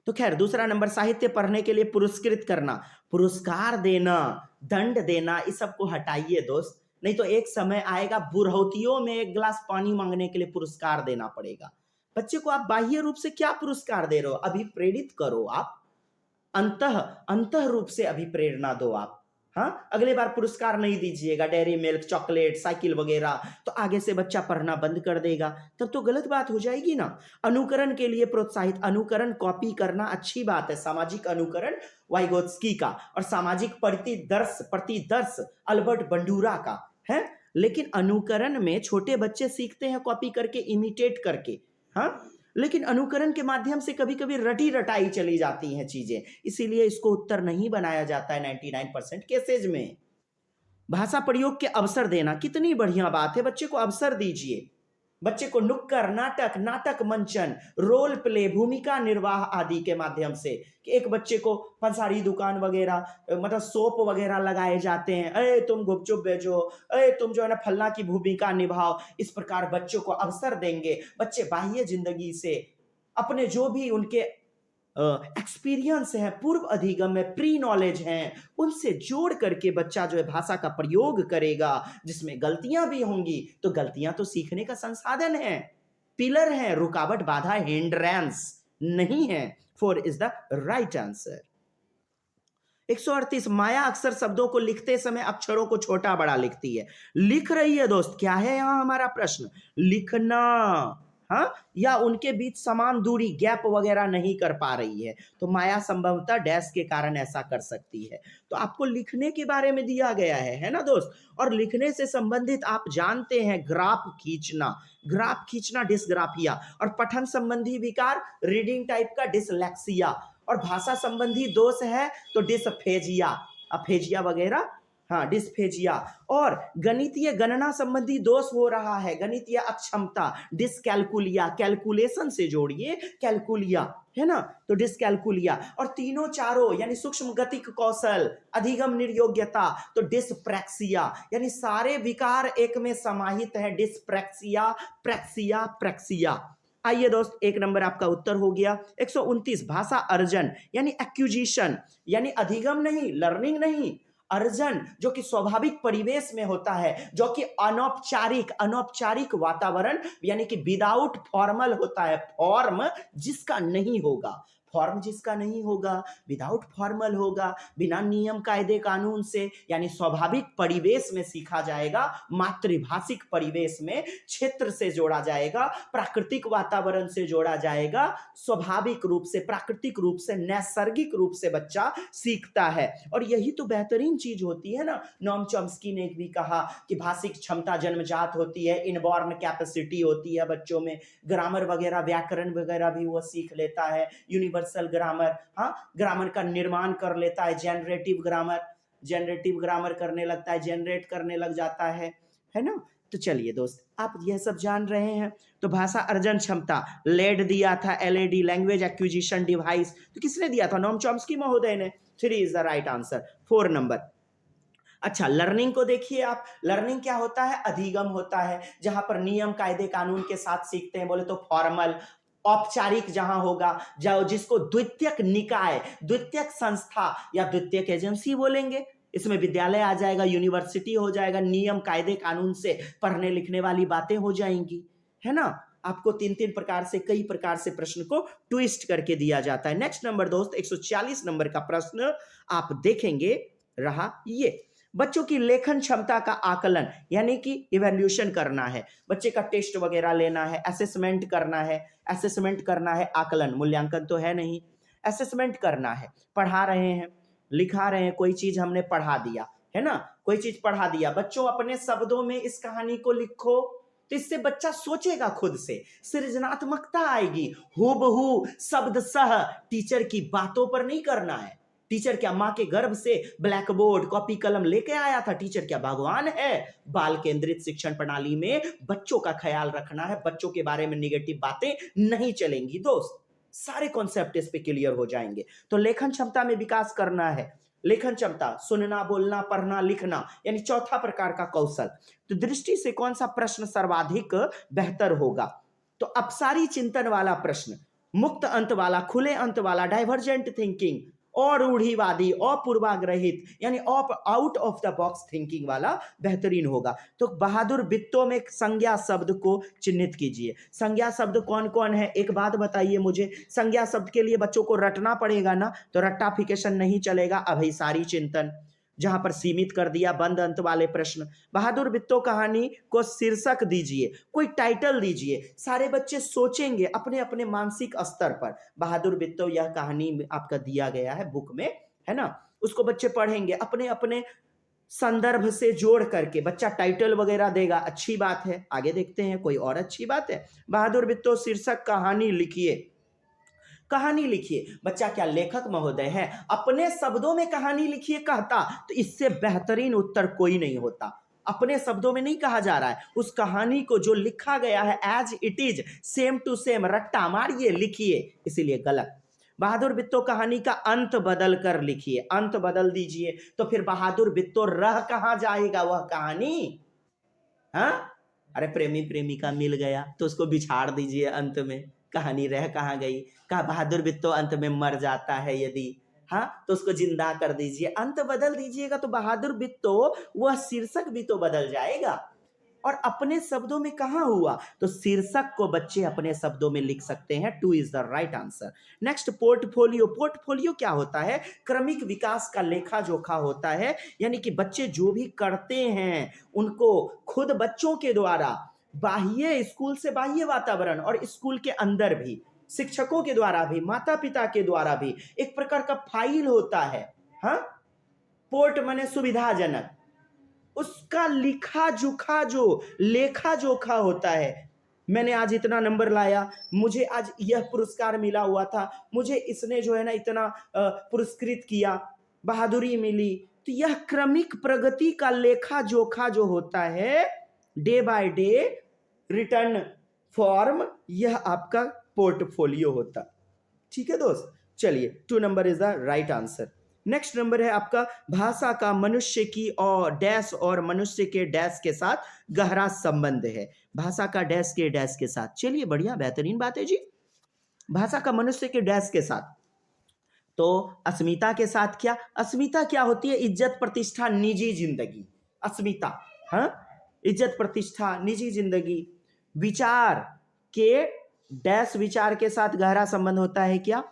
तो खैर, दूसरा नंबर, साहित्य पढ़ने के लिए पुरस्कृत करना, पुरस्कार देना, दंड देना, इस सब को हटाइए दोस्त। नहीं तो एक समय आएगा बुढ़ौतियों में एक गिलास पानी मांगने के लिए पुरस्कार देना पड़ेगा। बच्चे को आप बाह्य रूप से क्या पुरस्कार दे रहे हो? अभिप्रेरित करो आप, अंतः अंतः रूप से अभिप्रेरणा दो आप। हाँ, अगले बार पुरस्कार नहीं दीजिएगा, डेयरी मिल्क, चॉकलेट, साइकिल वगैरह, तो आगे से बच्चा पढ़ना बंद कर देगा, तब तो गलत बात हो जाएगी ना। अनुकरण के लिए प्रोत्साहित, अनुकरण कॉपी करना अच्छी बात है, सामाजिक अनुकरण वाइगोत्स्की का और सामाजिक प्रतिदर्श अल्बर्ट बंडूरा का है। लेकिन अनुकरण में छोटे बच्चे सीखते हैं कॉपी करके, इमिटेट करके। हाँ, लेकिन अनुकरण के माध्यम से कभी कभी रटी रटाई चली जाती हैं चीजें, इसीलिए इसको उत्तर नहीं बनाया जाता है 99% केसेज में। भाषा प्रयोग के अवसर देना कितनी बढ़िया बात है, बच्चे को अवसर दीजिए। बच्चे को नुक्कड़ नाटक, नाटक मंचन, रोल प्ले, भूमिका निर्वाह आदि के माध्यम से, कि एक बच्चे को पंसारी दुकान वगैरह, मतलब सोप वगैरह लगाए जाते हैं, अरे तुम गुपचुप बेचो, अरे तुम जो है ना फल्ला की भूमिका निभाओ। इस प्रकार बच्चों को अवसर देंगे, बच्चे बाह्य जिंदगी से अपने जो भी उनके एक्सपीरियंस है, पूर्व अधिगम में, प्री नॉलेज हैं, उनसे जोड़ करके बच्चा जो है भाषा का प्रयोग करेगा, जिसमें गलतियां भी होंगी, तो गलतियां तो सीखने का संसाधन है, पिलर है, रुकावट, बाधा, हिंड्रेंस नहीं है। 4 इज द राइट आंसर। 138, माया अक्सर शब्दों को लिखते समय अक्षरों को छोटा बड़ा लिखती है। लिख रही है दोस्त, क्या है यहां हमारा प्रश्न? लिखना, हाँ, या उनके बीच समान दूरी, गैप वगैरह नहीं कर पा रही है, तो माया संभवतः डैश के कारण ऐसा कर सकती है। तो आपको लिखने के बारे में दिया गया है ना दोस्त। और लिखने से संबंधित आप जानते हैं ग्राफ खींचना डिस्ग्राफिया, और पठन संबंधी विकार रीडिंग टाइप का डिसलेक्सिया, और भाषा संबंधी दोष है तो डिसफेजिया, अफेजिया वगैरह, हाँ डिस्फेजिया। और गणितीय गणना संबंधी दोष हो रहा है, गणितीय अक्षमता, डिसकैलकुलिया, कैलकुलेशन से जोड़िए कैलकुलिया, है ना, तो डिसकैलकुलिया। और तीनों चारों यानी सूक्ष्म गतिक कौशल, अधिगम निर्योग्यता, तो डिसप्रैक्सिया, यानी सारे विकार एक में समाहित है, डिसप्रैक्सिया, प्रैक्सिया, प्रैक्सिया। आइए दोस्त, एक नंबर आपका उत्तर हो गया। 129, भाषा अर्जन यानी एक्विजिशन, यानी अधिगम नहीं, लर्निंग नहीं, अर्जन जो कि स्वाभाविक परिवेश में होता है, जो कि अनौपचारिक वातावरण यानी कि विदाउट फॉर्मल होता है, फॉर्म जिसका नहीं होगा, विदाउट फॉर्मल होगा, बिना नियम कायदे कानून से, यानी स्वाभाविक परिवेश में सीखा जाएगा, मातृभाषिक परिवेश में, क्षेत्र से जोड़ा जाएगा, प्राकृतिक वातावरण से जोड़ा जाएगा, स्वाभाविक रूप से, प्राकृतिक रूप से, नैसर्गिक रूप से बच्चा सीखता है। और यही तो बेहतरीन चीज होती है ना। नॉम चॉम्स्की ने भी कहा कि भाषिक क्षमता जन्मजात होती है, इनबॉर्न कैपेसिटी होती है बच्चों में, ग्रामर वगैरह, व्याकरण वगैरह भी वो सीख लेता है, यूनिवर्सल ग्रामर, हाँ, ग्रामर का निर्माण कर लेता है, जेनरेटिव ग्रामर करने लगता है, जनरेट करने लग जाता है ना। तो चलिए दोस्त, आप यह सब जान रहे हैं। तो भाषा अर्जन क्षमता लेड दिया था, एलएडी लैंग्वेज एक्विजिशन डिवाइस, तो किसने दिया था? नॉम चॉम्स्की महोदय ने। 3 is the right answer, 4 number. अच्छा, लर्निंग को देखिए आप। लर्निंग क्या होता है? अधिगम होता है, जहां पर नियम कायदे कानून के साथ सीखते हैं। बोले तो फॉर्मल, औपचारिक जहां होगा, जिसको द्वितीयक निकाय, द्वितीयक संस्था या द्वितीयक एजेंसी बोलेंगे। इसमें विद्यालय आ जाएगा, यूनिवर्सिटी हो जाएगा, नियम कायदे कानून से पढ़ने लिखने वाली बातें हो जाएंगी, है ना। आपको 3-3 प्रकार से, कई प्रकार से प्रश्न को ट्विस्ट करके दिया जाता है। नेक्स्ट नंबर दोस्त, 140 नंबर का प्रश्न आप देखेंगे रहा ये। बच्चों की लेखन क्षमता का आकलन यानी कि इवैल्यूएशन करना है, बच्चे का टेस्ट वगैरह लेना है, असेसमेंट करना है, आकलन, मूल्यांकन तो है नहीं, असेसमेंट करना है। पढ़ा रहे हैं, लिखा रहे हैं, कोई चीज हमने पढ़ा दिया है ना, कोई चीज पढ़ा दिया, बच्चों अपने शब्दों में इस कहानी को लिखो, तो इससे बच्चा सोचेगा, खुद से सृजनात्मकता आएगी। हूबहू शब्द सह टीचर की बातों पर नहीं करना है। टीचर क्या माँ के गर्भ से ब्लैक बोर्ड कॉपी कलम लेके आया था? टीचर क्या भगवान है? बाल केंद्रित शिक्षण प्रणाली में बच्चों का ख्याल रखना है, बच्चों के बारे में निगेटिव बातें नहीं चलेंगी दोस्त, सारे कॉन्सेप्ट इस पे क्लियर हो जाएंगे। तो लेखन क्षमता में विकास करना है, लेखन क्षमता, सुनना, बोलना, पढ़ना, लिखना, यानी चौथा प्रकार का कौशल। तो दृष्टि से कौन सा प्रश्न सर्वाधिक बेहतर होगा? तो अपसारी चिंतन वाला प्रश्न, मुक्त अंत वाला, खुले अंत वाला, डाइवर्जेंट थिंकिंग, और रूढ़िवादी, अपूर्वाग्रहित, यानी out of the box thinking वाला बेहतरीन होगा। तो बहादुर बित्तों में संज्ञा शब्द को चिन्हित कीजिए। संज्ञा शब्द कौन कौन है, एक बात बताइए मुझे। संज्ञा शब्द के लिए बच्चों को रटना पड़ेगा ना, तो रट्टाफिकेशन नहीं चलेगा। अभिसारी चिंतन, जहां पर सीमित कर दिया, बंद अंत वाले प्रश्न। बहादुर बित्तो कहानी को शीर्षक दीजिए, कोई टाइटल दीजिए। सारे बच्चे सोचेंगे अपने अपने मानसिक स्तर पर। बहादुर बित्तो यह कहानी आपका दिया गया है बुक में, है ना, उसको बच्चे पढ़ेंगे अपने अपने संदर्भ से जोड़ करके। बच्चा टाइटल वगैरह देगा, अच्छी बात है। आगे देखते हैं, कोई और अच्छी बात है। बहादुर बित्तो शीर्षक कहानी लिखिए। कहानी लिखिए। बच्चा क्या लेखक महोदय है, अपने शब्दों में कहानी लिखिए कहता, तो इससे बेहतरीन उत्तर कोई नहीं होता। अपने शब्दों में नहीं कहा जा रहा है, उस कहानी को जो लिखा गया है as it is, same to same रट्टा मारिए लिखिए, इसीलिए गलत। बहादुर बित्तो कहानी का अंत बदल कर लिखिए। अंत बदल दीजिए तो फिर बहादुर बित्तो रह कहां जाएगा वह कहानी। हाँ, अरे प्रेमी प्रेमिका मिल गया तो उसको बिछाड़ दीजिए, अंत में कहानी रह कहाँ गई। कहा बहादुर बित्तो अंत में मर जाता है यदि, हाँ, तो उसको जिंदा कर दीजिए। अंत बदल दीजिएगा तो बहादुर बित्तो वह शीर्षक भी तो बदल जाएगा। और अपने शब्दों में कहाँ हुआ, तो शीर्षक को बच्चे अपने शब्दों में लिख सकते हैं। 2 is the right answer. Next, portfolio. Portfolio क्या होता है, क्रमिक विकास का लेखा जोखा होता है। यानी कि बच्चे जो भी करते हैं उनको खुद बच्चों के द्वारा, बाह्य स्कूल से बाह्य वातावरण और स्कूल के अंदर भी, शिक्षकों के द्वारा भी, माता पिता के द्वारा भी एक प्रकार का फाइल होता है। हाँ, पोर्ट माने सुविधाजनक, उसका लिखा जोखा, जो लेखा जोखा होता है। मैंने आज इतना नंबर लाया, मुझे आज यह पुरस्कार मिला हुआ था, मुझे इसने जो है ना इतना पुरस्कृत किया, बहादुरी मिली। तो यह क्रमिक प्रगति का लेखा जोखा जो होता है, day by day return form, यह आपका पोर्टफोलियो होता। ठीक है दोस्त, चलिए 2 number is the right answer. Next number है आपका, भाषा का मनुष्य की और डैश और मनुष्य के डैश के साथ गहरा संबंध है। भाषा का डैश के डैश के साथ, चलिए बढ़िया बेहतरीन बात है जी। भाषा का मनुष्य के डैश के साथ, तो अस्मिता के साथ क्या, अस्मिता क्या होती है, इज्जत प्रतिष्ठा निजी जिंदगी। अस्मिता, हाँ, इज्जत प्रतिष्ठा निजी जिंदगी। विचार के डैश, विचार के साथ गहरा संबंध होता है क्या,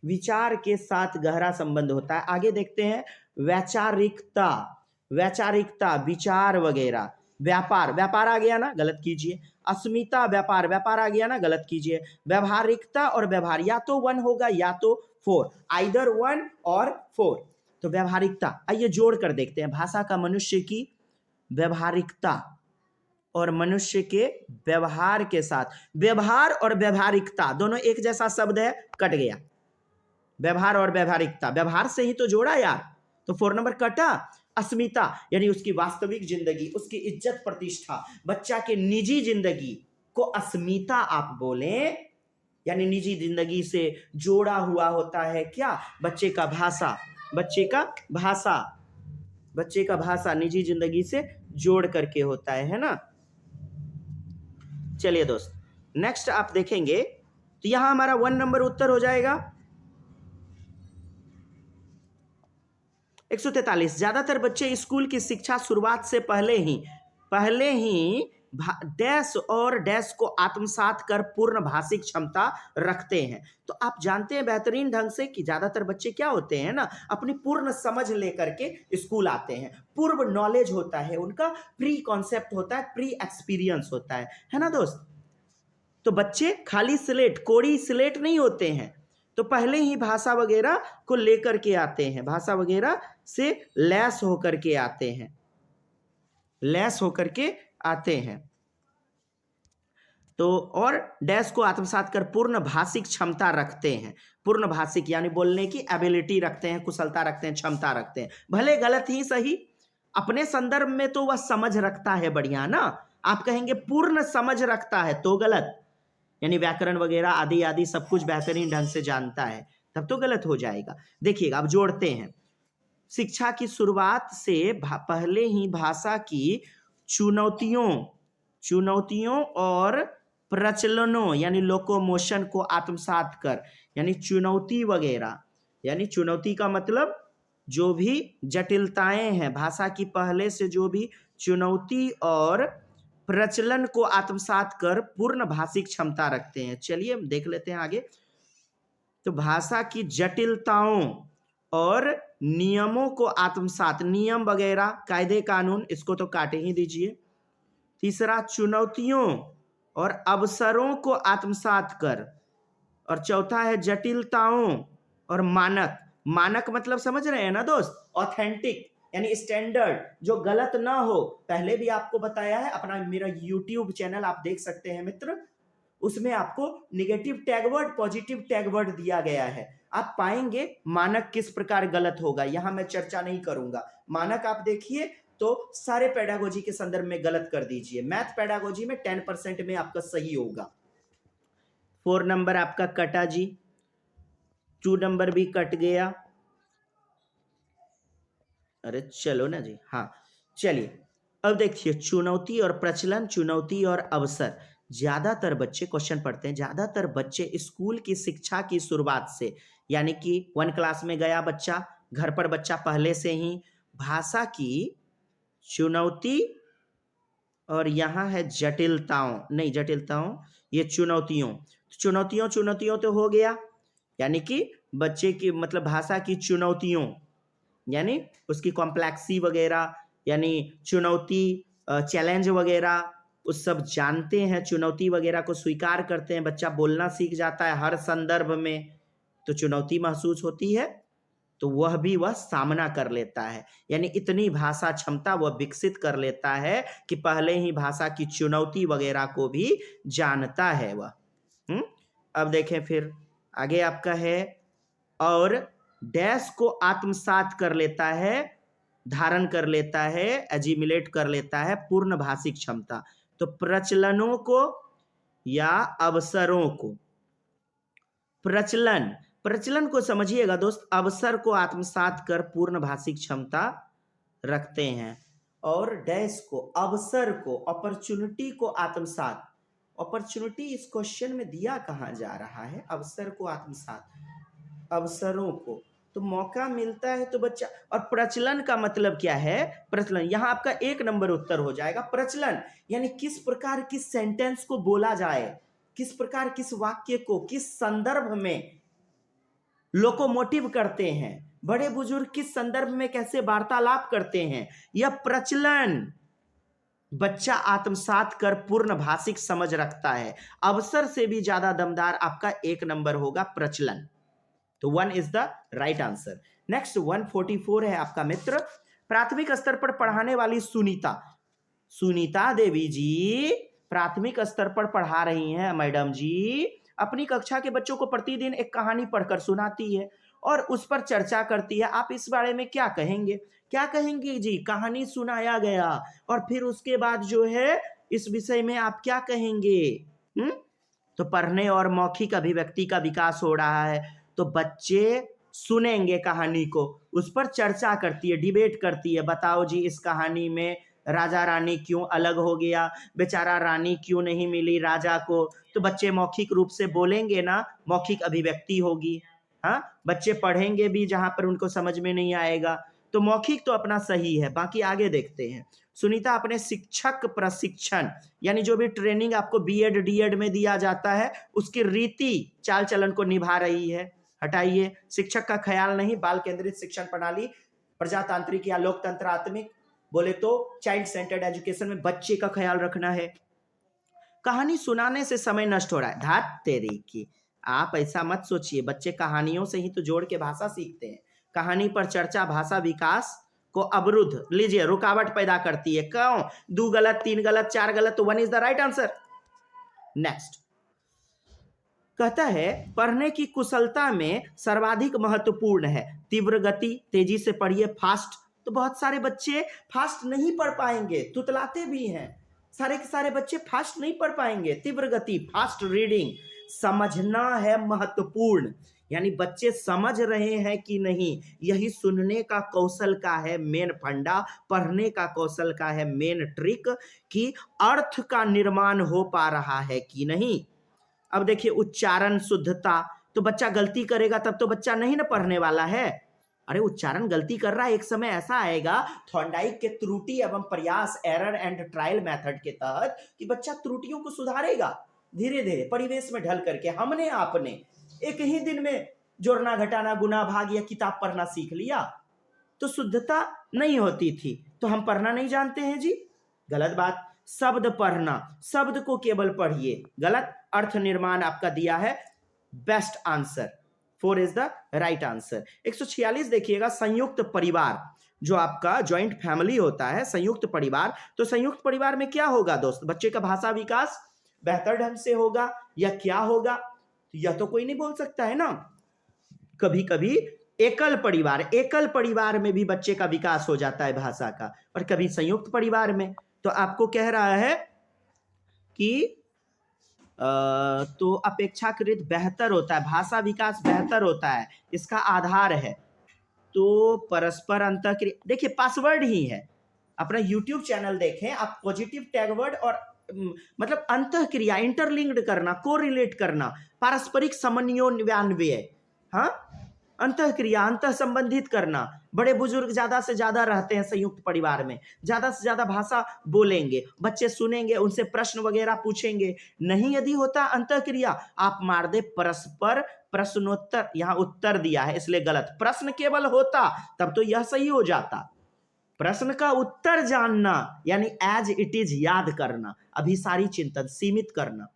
विचार के साथ गहरा संबंध होता है। आगे देखते हैं, वैचारिकता, वैचारिकता विचार वगैरह। व्यापार, व्यापार आ गया ना, गलत कीजिए। अस्मिता व्यापार, व्यापार आ गया ना, गलत कीजिए। व्यवहारिकता और व्यवहार, या तो 1 होगा या तो 4, आइदर 1 और 4। तो व्यवहारिकता, आइए जोड़ कर देखते हैं। भाषा का मनुष्य की व्यवहारिकता और मनुष्य के व्यवहार के साथ, व्यवहार और व्यवहारिकता दोनों एक जैसा शब्द है, कट गया। व्यवहार और व्यवहारिकता, व्यवहार से ही तो जोड़ा यार, तो 4 नंबर कटा। अस्मिता यानी उसकी वास्तविक जिंदगी, उसकी इज्जत प्रतिष्ठा, बच्चा के निजी जिंदगी को अस्मिता आप बोलें, यानी निजी जिंदगी से जोड़ा हुआ होता है क्या, बच्चे का भाषा, बच्चे का भाषा, बच्चे का भाषा निजी जिंदगी से जोड़ करके होता है ना। चलिए दोस्त, नेक्स्ट आप देखेंगे तो यहां हमारा 1 नंबर उत्तर हो जाएगा। 143, ज्यादातर बच्चे स्कूल की शिक्षा शुरुआत से पहले ही डैश और डैश को आत्मसात कर पूर्ण भाषिक क्षमता रखते हैं। तो आप जानते हैं बेहतरीन ढंग से कि ज्यादातर बच्चे क्या होते हैं ना, अपनी पूर्ण समझ लेकर के स्कूल आते हैं। पूर्व नॉलेज होता है उनका, प्री कॉन्सेप्ट होता है, प्री एक्सपीरियंस होता है ना दोस्त। तो बच्चे खाली स्लेट, कोड़ी स्लेट नहीं होते हैं, तो पहले ही भाषा वगैरह को लेकर के आते हैं, भाषा वगैरह से लैस होकर के आते हैं, लैस होकर के आते हैं। तो और डैश को आत्मसात कर पूर्ण भाषिक क्षमता रखते हैं। पूर्ण भाषिक यानी बोलने की एबिलिटी रखते हैं, कुशलता रखते हैं, क्षमता रखते हैं। भले गलत ही सही, अपने संदर्भ में तो वह समझ रखता है, बढ़िया ना। आप कहेंगे पूर्ण समझ रखता है तो गलत, यानी व्याकरण वगैरह आदि आदि सब कुछ बेहतरीन ढंग से जानता है, तब तो गलत हो जाएगा। देखिएगा, अब जोड़ते हैं। शिक्षा की शुरुआत से पहले ही भाषा की चुनौतियों और प्रचलनों यानी लोकोमोशन को आत्मसात कर, यानी चुनौती वगैरह यानी चुनौती का मतलब जो भी जटिलताएं हैं भाषा की, पहले से जो भी चुनौती और प्रचलन को आत्मसात कर पूर्ण भाषिक क्षमता रखते हैं। चलिए हम देख लेते हैं आगे। तो भाषा की जटिलताओं और नियमों को आत्मसात, नियम वगैरह कायदे कानून, इसको तो काटे ही दीजिए। तीसरा, चुनौतियों और अवसरों को आत्मसात कर। और चौथा है जटिलताओं और मानक। मानक मतलब समझ रहे हैं ना दोस्त, ऑथेंटिक यानी स्टैंडर्ड, जो गलत ना हो। पहले भी आपको बताया है, अपना मेरा यूट्यूब चैनल आप देख सकते हैं मित्र, उसमें आपको negative tag word, positive tag word दिया गया है। आप पाएंगे मानक किस प्रकार गलत होगा, यहां मैं चर्चा नहीं करूंगा। मानक आप देखिए तो सारे पेडागोजी के संदर्भ में गलत कर दीजिए। मैथ पेडागोजी में 10% में आपका सही होगा। 4 नंबर आपका कटा जी, 2 नंबर भी कट गया। अरे चलो ना जी, हाँ चलिए। अब देखिए चुनौती और प्रचलन, चुनौती और अवसर। ज्यादातर बच्चे क्वेश्चन पढ़ते हैं, ज्यादातर बच्चे स्कूल की शिक्षा की शुरुआत से, यानी कि 1 क्लास में गया बच्चा, घर पर बच्चा पहले से ही भाषा की चुनौती और यहाँ है जटिलताओं, नहीं जटिलताओं, ये चुनौतियों। चुनौतियों चुनौतियों तो हो गया, यानी कि बच्चे की मतलब भाषा की चुनौतियों यानी उसकी कॉम्प्लेक्सी वगैरह, यानी चुनौती, चैलेंज वगैरह, उस सब जानते हैं, चुनौती वगैरह को स्वीकार करते हैं। बच्चा बोलना सीख जाता है हर संदर्भ में, तो चुनौती महसूस होती है तो वह सामना कर लेता है, यानी इतनी भाषा क्षमता वह विकसित कर लेता है कि पहले ही भाषा की चुनौती वगैरह को भी जानता है वह। अब देखें फिर आगे आपका है, और डैश को आत्मसात कर लेता है, धारण कर लेता है, एजिमुलेट कर लेता है पूर्ण भाषिक क्षमता। तो प्रचलनों को या अवसरों को, प्रचलन को समझिएगा दोस्त, अवसर को आत्मसात कर पूर्ण भाषिक क्षमता रखते हैं। और डैश को, अवसर को, अपॉर्चुनिटी को आत्मसात। अपॉर्चुनिटी इस क्वेश्चन में दिया कहां जा रहा है, अवसर को आत्मसात, अवसरों को, तो मौका मिलता है तो बच्चा। और प्रचलन का मतलब क्या है, प्रचलन यहां आपका 1 नंबर उत्तर हो जाएगा। प्रचलन यानी किस प्रकार किस सेंटेंस को बोला जाए, किस प्रकार किस वाक्य को किस संदर्भ में लोकोमोटिव करते हैं, बड़े बुजुर्ग किस संदर्भ में कैसे वार्तालाप करते हैं, यह प्रचलन बच्चा आत्मसात कर पूर्ण भाषिक समझ रखता है। अवसर से भी ज्यादा दमदार आपका 1 नंबर होगा प्रचलन। तो 1 is the right answer. Next 144 है आपका मित्र, प्राथमिक स्तर पर पढ़ाने वाली सुनीता। सुनीता देवी जी प्राथमिक स्तर पर पढ़ा रही हैं मैडम जी, अपनी कक्षा के बच्चों को प्रतिदिन एक कहानी पढ़कर सुनाती है और उस पर चर्चा करती है। आप इस बारे में क्या कहेंगे, क्या कहेंगे जी? कहानी सुनाया गया और फिर उसके बाद जो है इस विषय में आप क्या कहेंगे? तो पढ़ने और मौखिक अभिव्यक्ति का विकास हो रहा है, तो बच्चे सुनेंगे कहानी को, उस पर चर्चा करती है, डिबेट करती है। बताओ जी इस कहानी में राजा रानी क्यों अलग हो गया, बेचारा रानी क्यों नहीं मिली राजा को? तो बच्चे मौखिक रूप से बोलेंगे ना, मौखिक अभिव्यक्ति होगी। हाँ, बच्चे पढ़ेंगे भी जहां पर उनको समझ में नहीं आएगा। तो मौखिक तो अपना सही है, बाकी आगे देखते हैं। सुनीता अपने शिक्षक प्रशिक्षण यानी जो भी ट्रेनिंग आपको बीएड डीएड में दिया जाता है उसकी रीति चाल चलन को निभा रही है। हटाइए, शिक्षक का ख्याल नहीं, बाल केंद्रित शिक्षण प्रणाली, प्रजातांत्रिक या लोकतंत्रात्मक बोले तो चाइल्ड सेंटर्ड एजुकेशन में बच्चे का ख्याल रखना है। कहानी सुनाने से समय नष्ट हो रहा है, धात तेरी की, आप ऐसा मत सोचिए। बच्चे कहानियों से ही तो जोड़ के भाषा सीखते हैं। कहानी पर चर्चा भाषा विकास को अवरुद्ध, लीजिए रुकावट पैदा करती है। क्यों? 2 गलत 3 गलत 4 गलत, तो 1 is the right answer. Next कहता है पढ़ने की कुशलता में सर्वाधिक महत्वपूर्ण है तीव्र गति, तेजी से पढ़िए, फास्ट। तो बहुत सारे बच्चे फास्ट नहीं पढ़ पाएंगे, तुतलाते भी हैं। सारे के सारे बच्चे फास्ट नहीं पढ़ पाएंगे। तीव्र गति, फास्ट रीडिंग, समझना है महत्वपूर्ण, यानी बच्चे समझ रहे हैं कि नहीं, यही सुनने का कौशल का है मेन फंडा, पढ़ने का कौशल का है मेन ट्रिक, कि अर्थ का निर्माण हो पा रहा है कि नहीं। अब देखिए उच्चारण शुद्धता, तो बच्चा गलती करेगा तब तो बच्चा नहीं ना पढ़ने वाला है। अरे उच्चारण गलती कर रहा है, एक समय ऐसा आएगा थॉर्नडाइक के त्रुटि एवं प्रयास एरर एंड ट्रायल मेथड के तहत कि बच्चा त्रुटियों को सुधारेगा धीरे धीरे परिवेश में ढल करके। हमने आपने एक ही दिन में जोड़ना घटाना गुना भाग या किताब पढ़ना सीख लिया तो शुद्धता नहीं होती थी, तो हम पढ़ना नहीं जानते हैं जी, गलत बात। शब्द पढ़ना, शब्द को केवल पढ़िए, गलत। अर्थ निर्माण आपका दिया है best answer, 4 is the right answer. 146 देखिएगा, संयुक्त परिवार, जो आपका ज्वाइंट फैमिली होता है, संयुक्त परिवार। तो संयुक्त परिवार में क्या होगा दोस्त, बच्चे का भाषा विकास बेहतर ढंग से होगा या क्या होगा, यह तो कोई नहीं बोल सकता है ना। कभी कभी एकल परिवार में भी बच्चे का विकास हो जाता है भाषा का, और कभी संयुक्त परिवार में। तो आपको कह रहा है कि तो अपेक्षाकृत बेहतर होता है, भाषा विकास बेहतर होता है, इसका आधार है तो परस्पर अंतःक्रिया। देखिए पासवर्ड ही है, अपना YouTube चैनल देखें आप, पॉजिटिव टैगवर्ड और मतलब अंतःक्रिया, इंटरलिंक्ड करना, कोरिलेट करना, पारस्परिक समन्वय, हाँ, अंतःक्रिया, अंतः संबंधित करना। बड़े बुजुर्ग ज्यादा से ज्यादा रहते हैं संयुक्त परिवार में, ज्यादा से ज्यादा भाषा बोलेंगे, बच्चे सुनेंगे, उनसे प्रश्न वगैरह पूछेंगे। नहीं यदि होता अंतःक्रिया, आप मार दे परस्पर प्रश्नोत्तर, यहां उत्तर दिया है इसलिए गलत। प्रश्न केवल होता तब तो यह सही हो जाता। प्रश्न का उत्तर जानना यानी एज इट इज याद करना, अभिसारी चिंतन सीमित करना।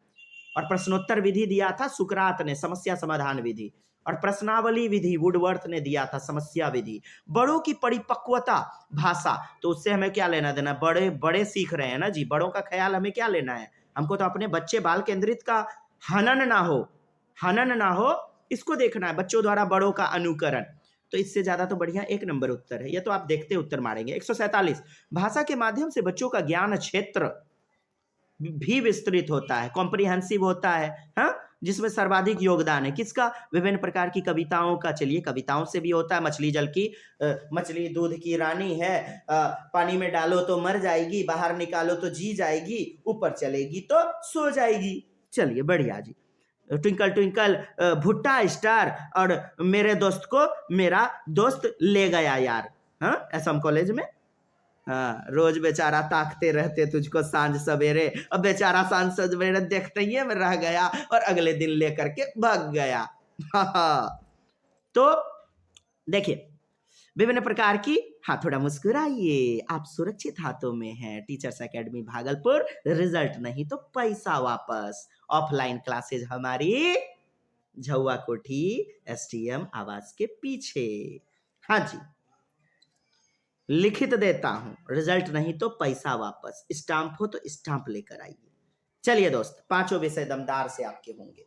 और प्रश्नोत्तर विधि दिया था सुकरात ने, समस्या समाधान विधि। और प्रश्नावली विधि वुडवर्थ ने दिया था, समस्या विधि। बड़ों की परिपक्वता भाषा, तो उससे हमें क्या लेना देना, बड़े बड़े सीख रहे हैं ना जी, बड़ों का ख्याल हमें क्या लेना है। हमको तो अपने बच्चे बाल केंद्रित का हनन ना हो, इसको देखना है, बच्चों द्वारा बड़ों का अनुकरण। तो इससे ज्यादा तो बढ़िया 1 नंबर उत्तर है, यह तो आप देखते उत्तर मारेंगे। 147, भाषा के माध्यम से बच्चों का ज्ञान क्षेत्र भी विस्तृत होता है, कॉम्प्रिहेंसिव होता है, हाँ, जिसमें सर्वाधिक योगदान है किसका, विभिन्न प्रकार की कविताओं का। चलिए कविताओं से भी होता है, मछली जल की मछली दूध की रानी है, पानी में डालो तो मर जाएगी, बाहर निकालो तो जी जाएगी, ऊपर चलेगी तो सो जाएगी। चलिए बढ़िया जी। ट्विंकल ट्विंकल भुट्टा स्टार, और मेरे दोस्त को मेरा दोस्त ले गया यार, हाँ, एसएम कॉलेज में। हाँ, रोज बेचारा ताकते रहते तुझको सांझ सवेरे, अब बेचारा सांझ सवेरे देखते ही मैं रह गया और अगले दिन लेकर के भाग गया। तो देखिए विभिन्न प्रकार की, हाँ थोड़ा मुस्कुराइए, आप सुरक्षित हाथों में हैं, टीचर्स एकेडमी भागलपुर, रिजल्ट नहीं तो पैसा वापस। ऑफलाइन क्लासेज हमारी झुआ कोठी एसटीएम आवास के पीछे। हाँ जी, लिखित देता हूं, रिजल्ट नहीं तो पैसा वापस, स्टाम्प हो तो स्टाम्प लेकर आइए। चलिए दोस्त, 5 विषय दमदार से आपके होंगे।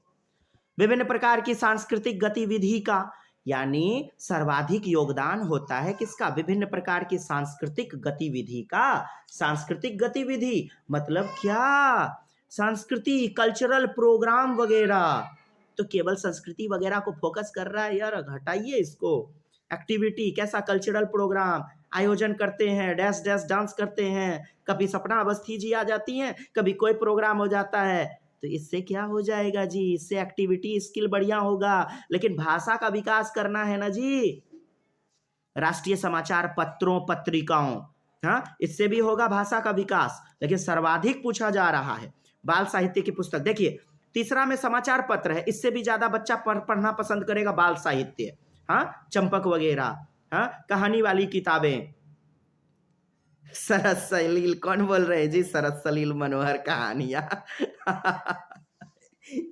विभिन्न प्रकार की सांस्कृतिक गतिविधि का, यानी सर्वाधिक योगदान होता है किसका, विभिन्न प्रकार की सांस्कृतिक गतिविधि का। सांस्कृतिक गतिविधि मतलब क्या, संस्कृति, कल्चरल प्रोग्राम वगैरह। तो केवल संस्कृति वगैरह को फोकस कर रहा है यार, हटाइए इसको। एक्टिविटी कैसा, कल्चरल प्रोग्राम आयोजन करते हैं, डैश डैश डांस करते हैं, कभी सपना अवस्थी जी आ जाती हैं, कभी कोई प्रोग्राम हो जाता है। तो इससे क्या हो जाएगा जी, इससे एक्टिविटी स्किल बढ़िया होगा, लेकिन भाषा का विकास करना है ना जी। राष्ट्रीय समाचार पत्रों पत्रिकाओं, हाँ, इससे भी होगा भाषा का विकास, लेकिन सर्वाधिक पूछा जा रहा है बाल साहित्य की पुस्तक। देखिए तीसरा में समाचार पत्र है, इससे भी ज्यादा बच्चा पढ़ना पसंद करेगा बाल साहित्य, हाँ, चंपक वगैरह, हाँ, कहानी वाली किताबें। सरस सलील कौन बोल रहे हैं जी, सरस सलील मनोहर कहानियां।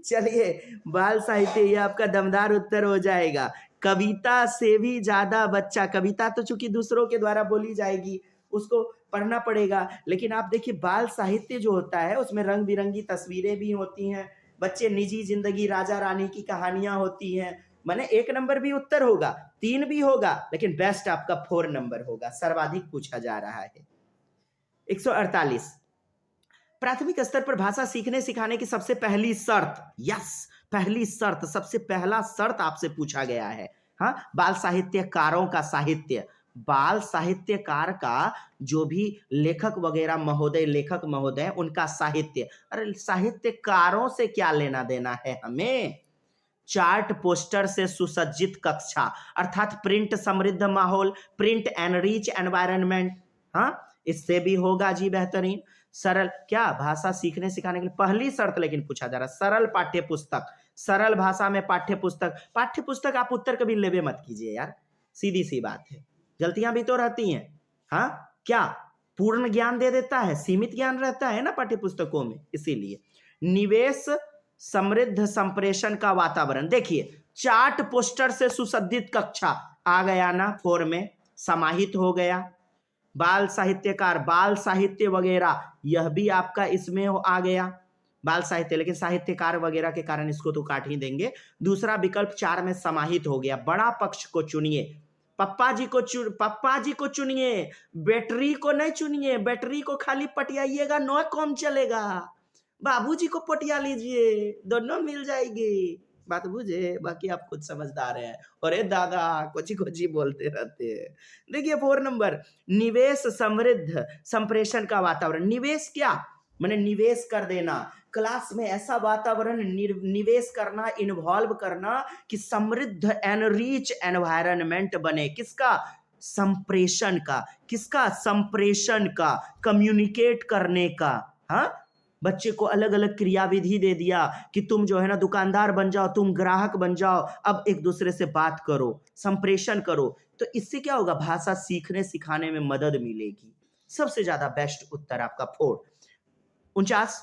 चलिए बाल साहित्य ये आपका दमदार उत्तर हो जाएगा। कविता से भी ज्यादा बच्चा, कविता तो चूंकि दूसरों के द्वारा बोली जाएगी उसको पढ़ना पड़ेगा, लेकिन आप देखिए बाल साहित्य जो होता है उसमें रंग बिरंगी तस्वीरें भी होती हैं, बच्चे निजी जिंदगी, राजा रानी की कहानियां होती हैं। माने 1 नंबर भी उत्तर होगा, 3 भी होगा, लेकिन बेस्ट आपका 4 नंबर होगा, सर्वाधिक पूछा जा रहा है। 148, प्राथमिक स्तर पर भाषा सीखने सिखाने की सबसे पहली शर्त, यस पहली शर्त, सबसे पहला शर्त आपसे पूछा गया है, हाँ, बाल साहित्यकारों का साहित्य, बाल साहित्यकार का जो भी लेखक वगैरह महोदय, लेखक महोदय उनका साहित्य। अरे साहित्यकारों से क्या लेना देना है हमें, चार्ट पोस्टर से सुसज्जित कक्षा, अर्थात प्रिंट समृद्ध माहौल, प्रिंट एंड रिच एनवायरनमेंट। हाँ, इससे भी होगा जी बेहतरीन। सरल, क्या भाषा सीखने सिखाने के लिए पहली शर्त लेकिन पूछा जा रहा है, सरल पाठ्य पुस्तक, सरल भाषा में पाठ्य पुस्तक। पाठ्य पुस्तक आप उत्तर कभी लेवे मत कीजिए यार, सीधी सी बात है, गलतियां भी तो रहती हैं। हाँ, क्या पूर्ण ज्ञान दे देता है, सीमित ज्ञान रहता है ना पाठ्य पुस्तकों में, इसीलिए। निवेश समृद्ध संप्रेषण का वातावरण, देखिए चार्ट पोस्टर से सुसज्जित कक्षा आ गया ना, फोर में समाहित हो गया। बाल साहित्यकार, बाल साहित्य वगैरह, यह भी आपका इसमें आ गया, बाल साहित्य, लेकिन साहित्यकार वगैरह के कारण इसको तो काट ही देंगे। दूसरा विकल्प 4 में समाहित हो गया। बड़ा पक्ष को चुनिए, पप्पा जी को चुनिए, बैटरी को नहीं चुनिए, बैटरी को खाली पटियाइएगा, नो कम चलेगा। बाबूजी को पटिया लीजिए, दोनों मिल जाएगी। बात बुझे, बाकी आप खुद समझदार हैं। अरे दादा कोची कोची बोलते रहते हैं। देखिए 4 नंबर, निवेश समृद्ध संप्रेषण का वातावरण। निवेश क्या मैंने निवेश कर देना, क्लास में ऐसा वातावरण निवेश करना, इन्वॉल्व करना कि समृद्ध एंड रिच एनवायरनमेंट बने। किसका? संप्रेषण का। किसका? संप्रेषण का, कम्युनिकेट करने का। हाँ, बच्चे को अलग अलग क्रियाविधि दे दिया कि तुम जो है ना दुकानदार बन जाओ, तुम ग्राहक बन जाओ, अब एक दूसरे से बात करो, संप्रेषण करो। तो इससे क्या होगा? भाषा सीखने सिखाने में मदद मिलेगी। सबसे ज्यादा बेस्ट उत्तर आपका 4। 49,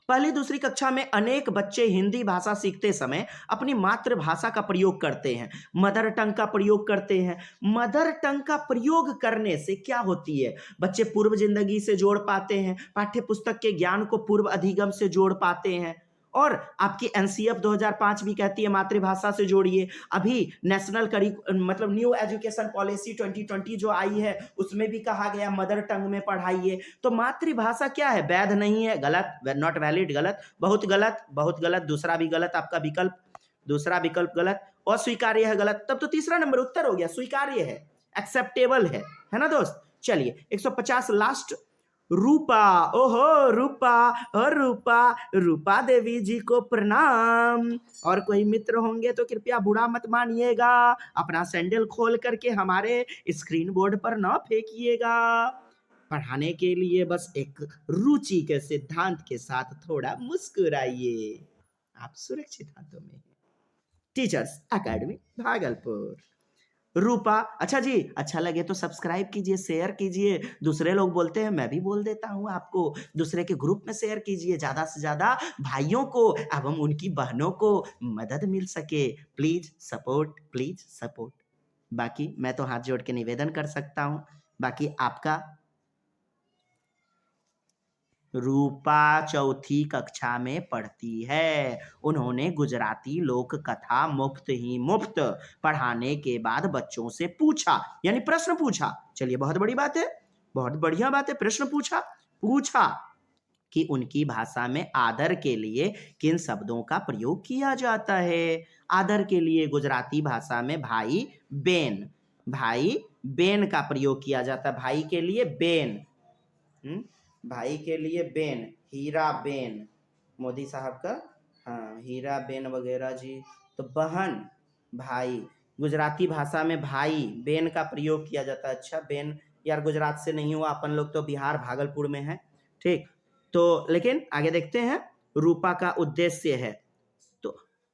पहली दूसरी कक्षा में अनेक बच्चे हिंदी भाषा सीखते समय अपनी मातृभाषा का प्रयोग करते हैं, मदर टंग का प्रयोग करते हैं। मदर टंग का प्रयोग करने से क्या होती है? बच्चे पूर्व जिंदगी से जोड़ पाते हैं, पाठ्य पुस्तक के ज्ञान को पूर्व अधिगम से जोड़ पाते हैं। और आपकी एनसीएफ 2005 भी कहती है मातृभाषा से जोड़िए। अभी नेशनल मतलब न्यू एजुकेशन पॉलिसी 2020 जो आई है उसमें भी कहा गया मदर टंग में पढ़ाइए। तो मातृभाषा क्या है? वैध नहीं है, गलत, नॉट वैलिड, गलत, बहुत गलत, बहुत गलत। दूसरा भी गलत आपका विकल्प, दूसरा विकल्प गलत। अस्वीकार्य है, गलत। तब तो तीसरा नंबर उत्तर हो गया, स्वीकार्य है, एक्सेप्टेबल है ना दोस्त। चलिए 150 लास्ट। रूपा, ओहो रूपा, और रूपा देवी जी को प्रणाम। और कोई मित्र होंगे तो कृपया बुरा मत मानिएगा, अपना सैंडल खोल करके हमारे स्क्रीन बोर्ड पर ना फेंकिएगा। पढ़ाने के लिए बस एक रुचि के सिद्धांत के साथ थोड़ा मुस्कुराइए, आप सुरक्षित हाथों में हैं। Teachers academy Bhagalpur. रूपा, अच्छा जी, अच्छा लगे तो सब्सक्राइब कीजिए, शेयर कीजिए। दूसरे लोग बोलते हैं, मैं भी बोल देता हूँ आपको, दूसरे के ग्रुप में शेयर कीजिए, ज्यादा से ज्यादा भाइयों को एवं उनकी बहनों को मदद मिल सके। Please support, please support. बाकी मैं तो हाथ जोड़ के निवेदन कर सकता हूँ, बाकी आपका। रूपा चौथी कक्षा में पढ़ती है। उन्होंने गुजराती लोक कथा मुफ्त ही मुफ्त पढ़ाने के बाद बच्चों से पूछा, यानी प्रश्न पूछा। चलिए बहुत बड़ी बात है, बहुत बढ़िया बात है, प्रश्न पूछा कि उनकी भाषा में आदर के लिए किन शब्दों का प्रयोग किया जाता है। आदर के लिए गुजराती भाषा में भाई बेन का प्रयोग किया जाता है। भाई के लिए बेन, भाई के लिए बेन, हीरा बेन, मोदी साहब का, हाँ हीरा बेन वगैरह जी। तो बहन, भाई, गुजराती भाषा में भाई बेन का प्रयोग किया जाता है। अच्छा बेन यार गुजरात से नहीं हुआ, अपन लोग तो बिहार भागलपुर में है, ठीक। तो लेकिन आगे देखते हैं, रूपा का उद्देश्य है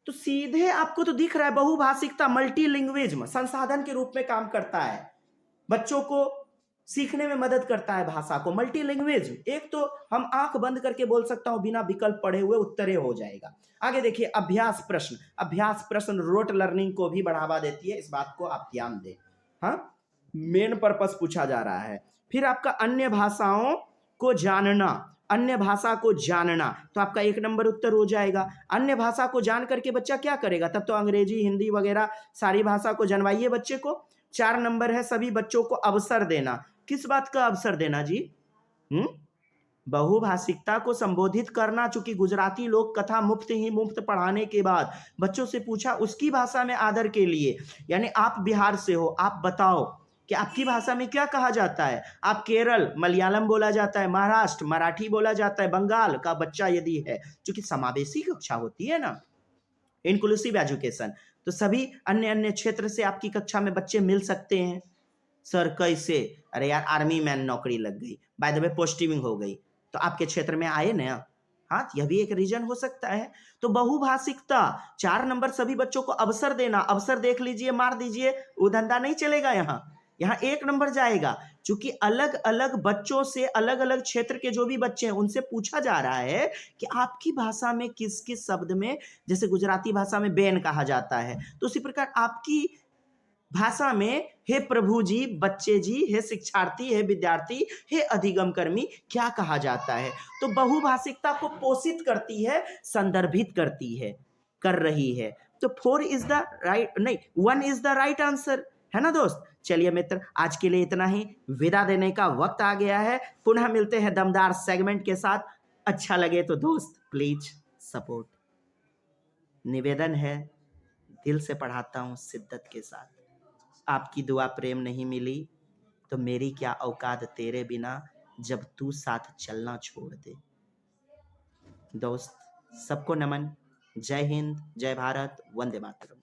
तो सीधे आपको तो दिख रहा है, बहुभाषिकता, मल्टीलिंग्विज्म संसाधन के रूप में काम करता है, बच्चों को सीखने में मदद करता है भाषा को। मल्टीलिंग्वेज, एक तो हम आंख बंद करके बोल सकता हूं बिना विकल्प पढ़े हुए, उत्तरे हो जाएगा। आगे देखिए, अभ्यास प्रश्न रोट लर्निंग को भी बढ़ावा देती है, इस बात को आप ध्यान दें। हाँ, मेन पर्पस पूछा जा रहा है। फिर आपका अन्य भाषाओं को जानना, अन्य भाषा को जानना, तो आपका 1 नंबर उत्तर हो जाएगा। अन्य भाषा को जान करके बच्चा क्या करेगा? तब तो अंग्रेजी, हिंदी वगैरह सारी भाषा को जनवाइए बच्चे को। 4 नंबर है, सभी बच्चों को अवसर देना। किस बात का अवसर देना जी? बहुभाषिकता को संबोधित करना। चूंकि गुजराती लोक कथा मुफ्त ही मुफ्त पढ़ाने के बाद बच्चों से पूछा उसकी भाषा में आदर के लिए, यानी आप बिहार से हो, आप बताओ कि आपकी भाषा में क्या कहा जाता है। आप केरल, मलयालम बोला जाता है, महाराष्ट्र मराठी बोला जाता है, बंगाल का बच्चा यदि है, चूंकि समावेशी कक्षा होती है ना, इंक्लूसिव एजुकेशन। तो सभी अन्य अन्य क्षेत्र से आपकी कक्षा में बच्चे मिल सकते हैं। सर कैसे? अरे यार आर्मी मैन नौकरी लग गई, बाय द वे पोस्टिंग हो गई, तो आपके क्षेत्र में आए ना। हाँ, यह भी एक रीजन हो सकता है। तो बहुभाषिकता, 4 नंबर सभी बच्चों को अवसर देना, अवसर देख लीजिए मार दीजिए, वो धंधा नहीं चलेगा। यहाँ 1 नंबर जाएगा, क्योंकि अलग अलग बच्चों से, अलग अलग क्षेत्र के जो भी बच्चे हैं उनसे पूछा जा रहा है कि आपकी भाषा में किस किस शब्द में, जैसे गुजराती भाषा में बेन कहा जाता है, तो उसी प्रकार आपकी भाषा में हे प्रभु जी, बच्चे जी, हे शिक्षार्थी, हे विद्यार्थी, हे अधिगम कर्मी क्या कहा जाता है। तो बहुभाषिकता को पोषित करती है, संदर्भित करती है, कर रही है। तो 4 इज द राइट, नहीं 1 इज द राइट आंसर, है ना दोस्त। चलिए मित्र, आज के लिए इतना ही, विदा देने का वक्त आ गया है। पुनः मिलते हैं दमदार सेगमेंट के साथ। अच्छा लगे तो दोस्त प्लीज सपोर्ट। निवेदन है, दिल से पढ़ाता हूं शिद्दत के साथ। आपकी दुआ प्रेम नहीं मिली तो मेरी क्या औकात तेरे बिना, जब तू साथ चलना छोड़ दे। दोस्त सबको नमन, जय हिंद, जय भारत, वंदे मातरम।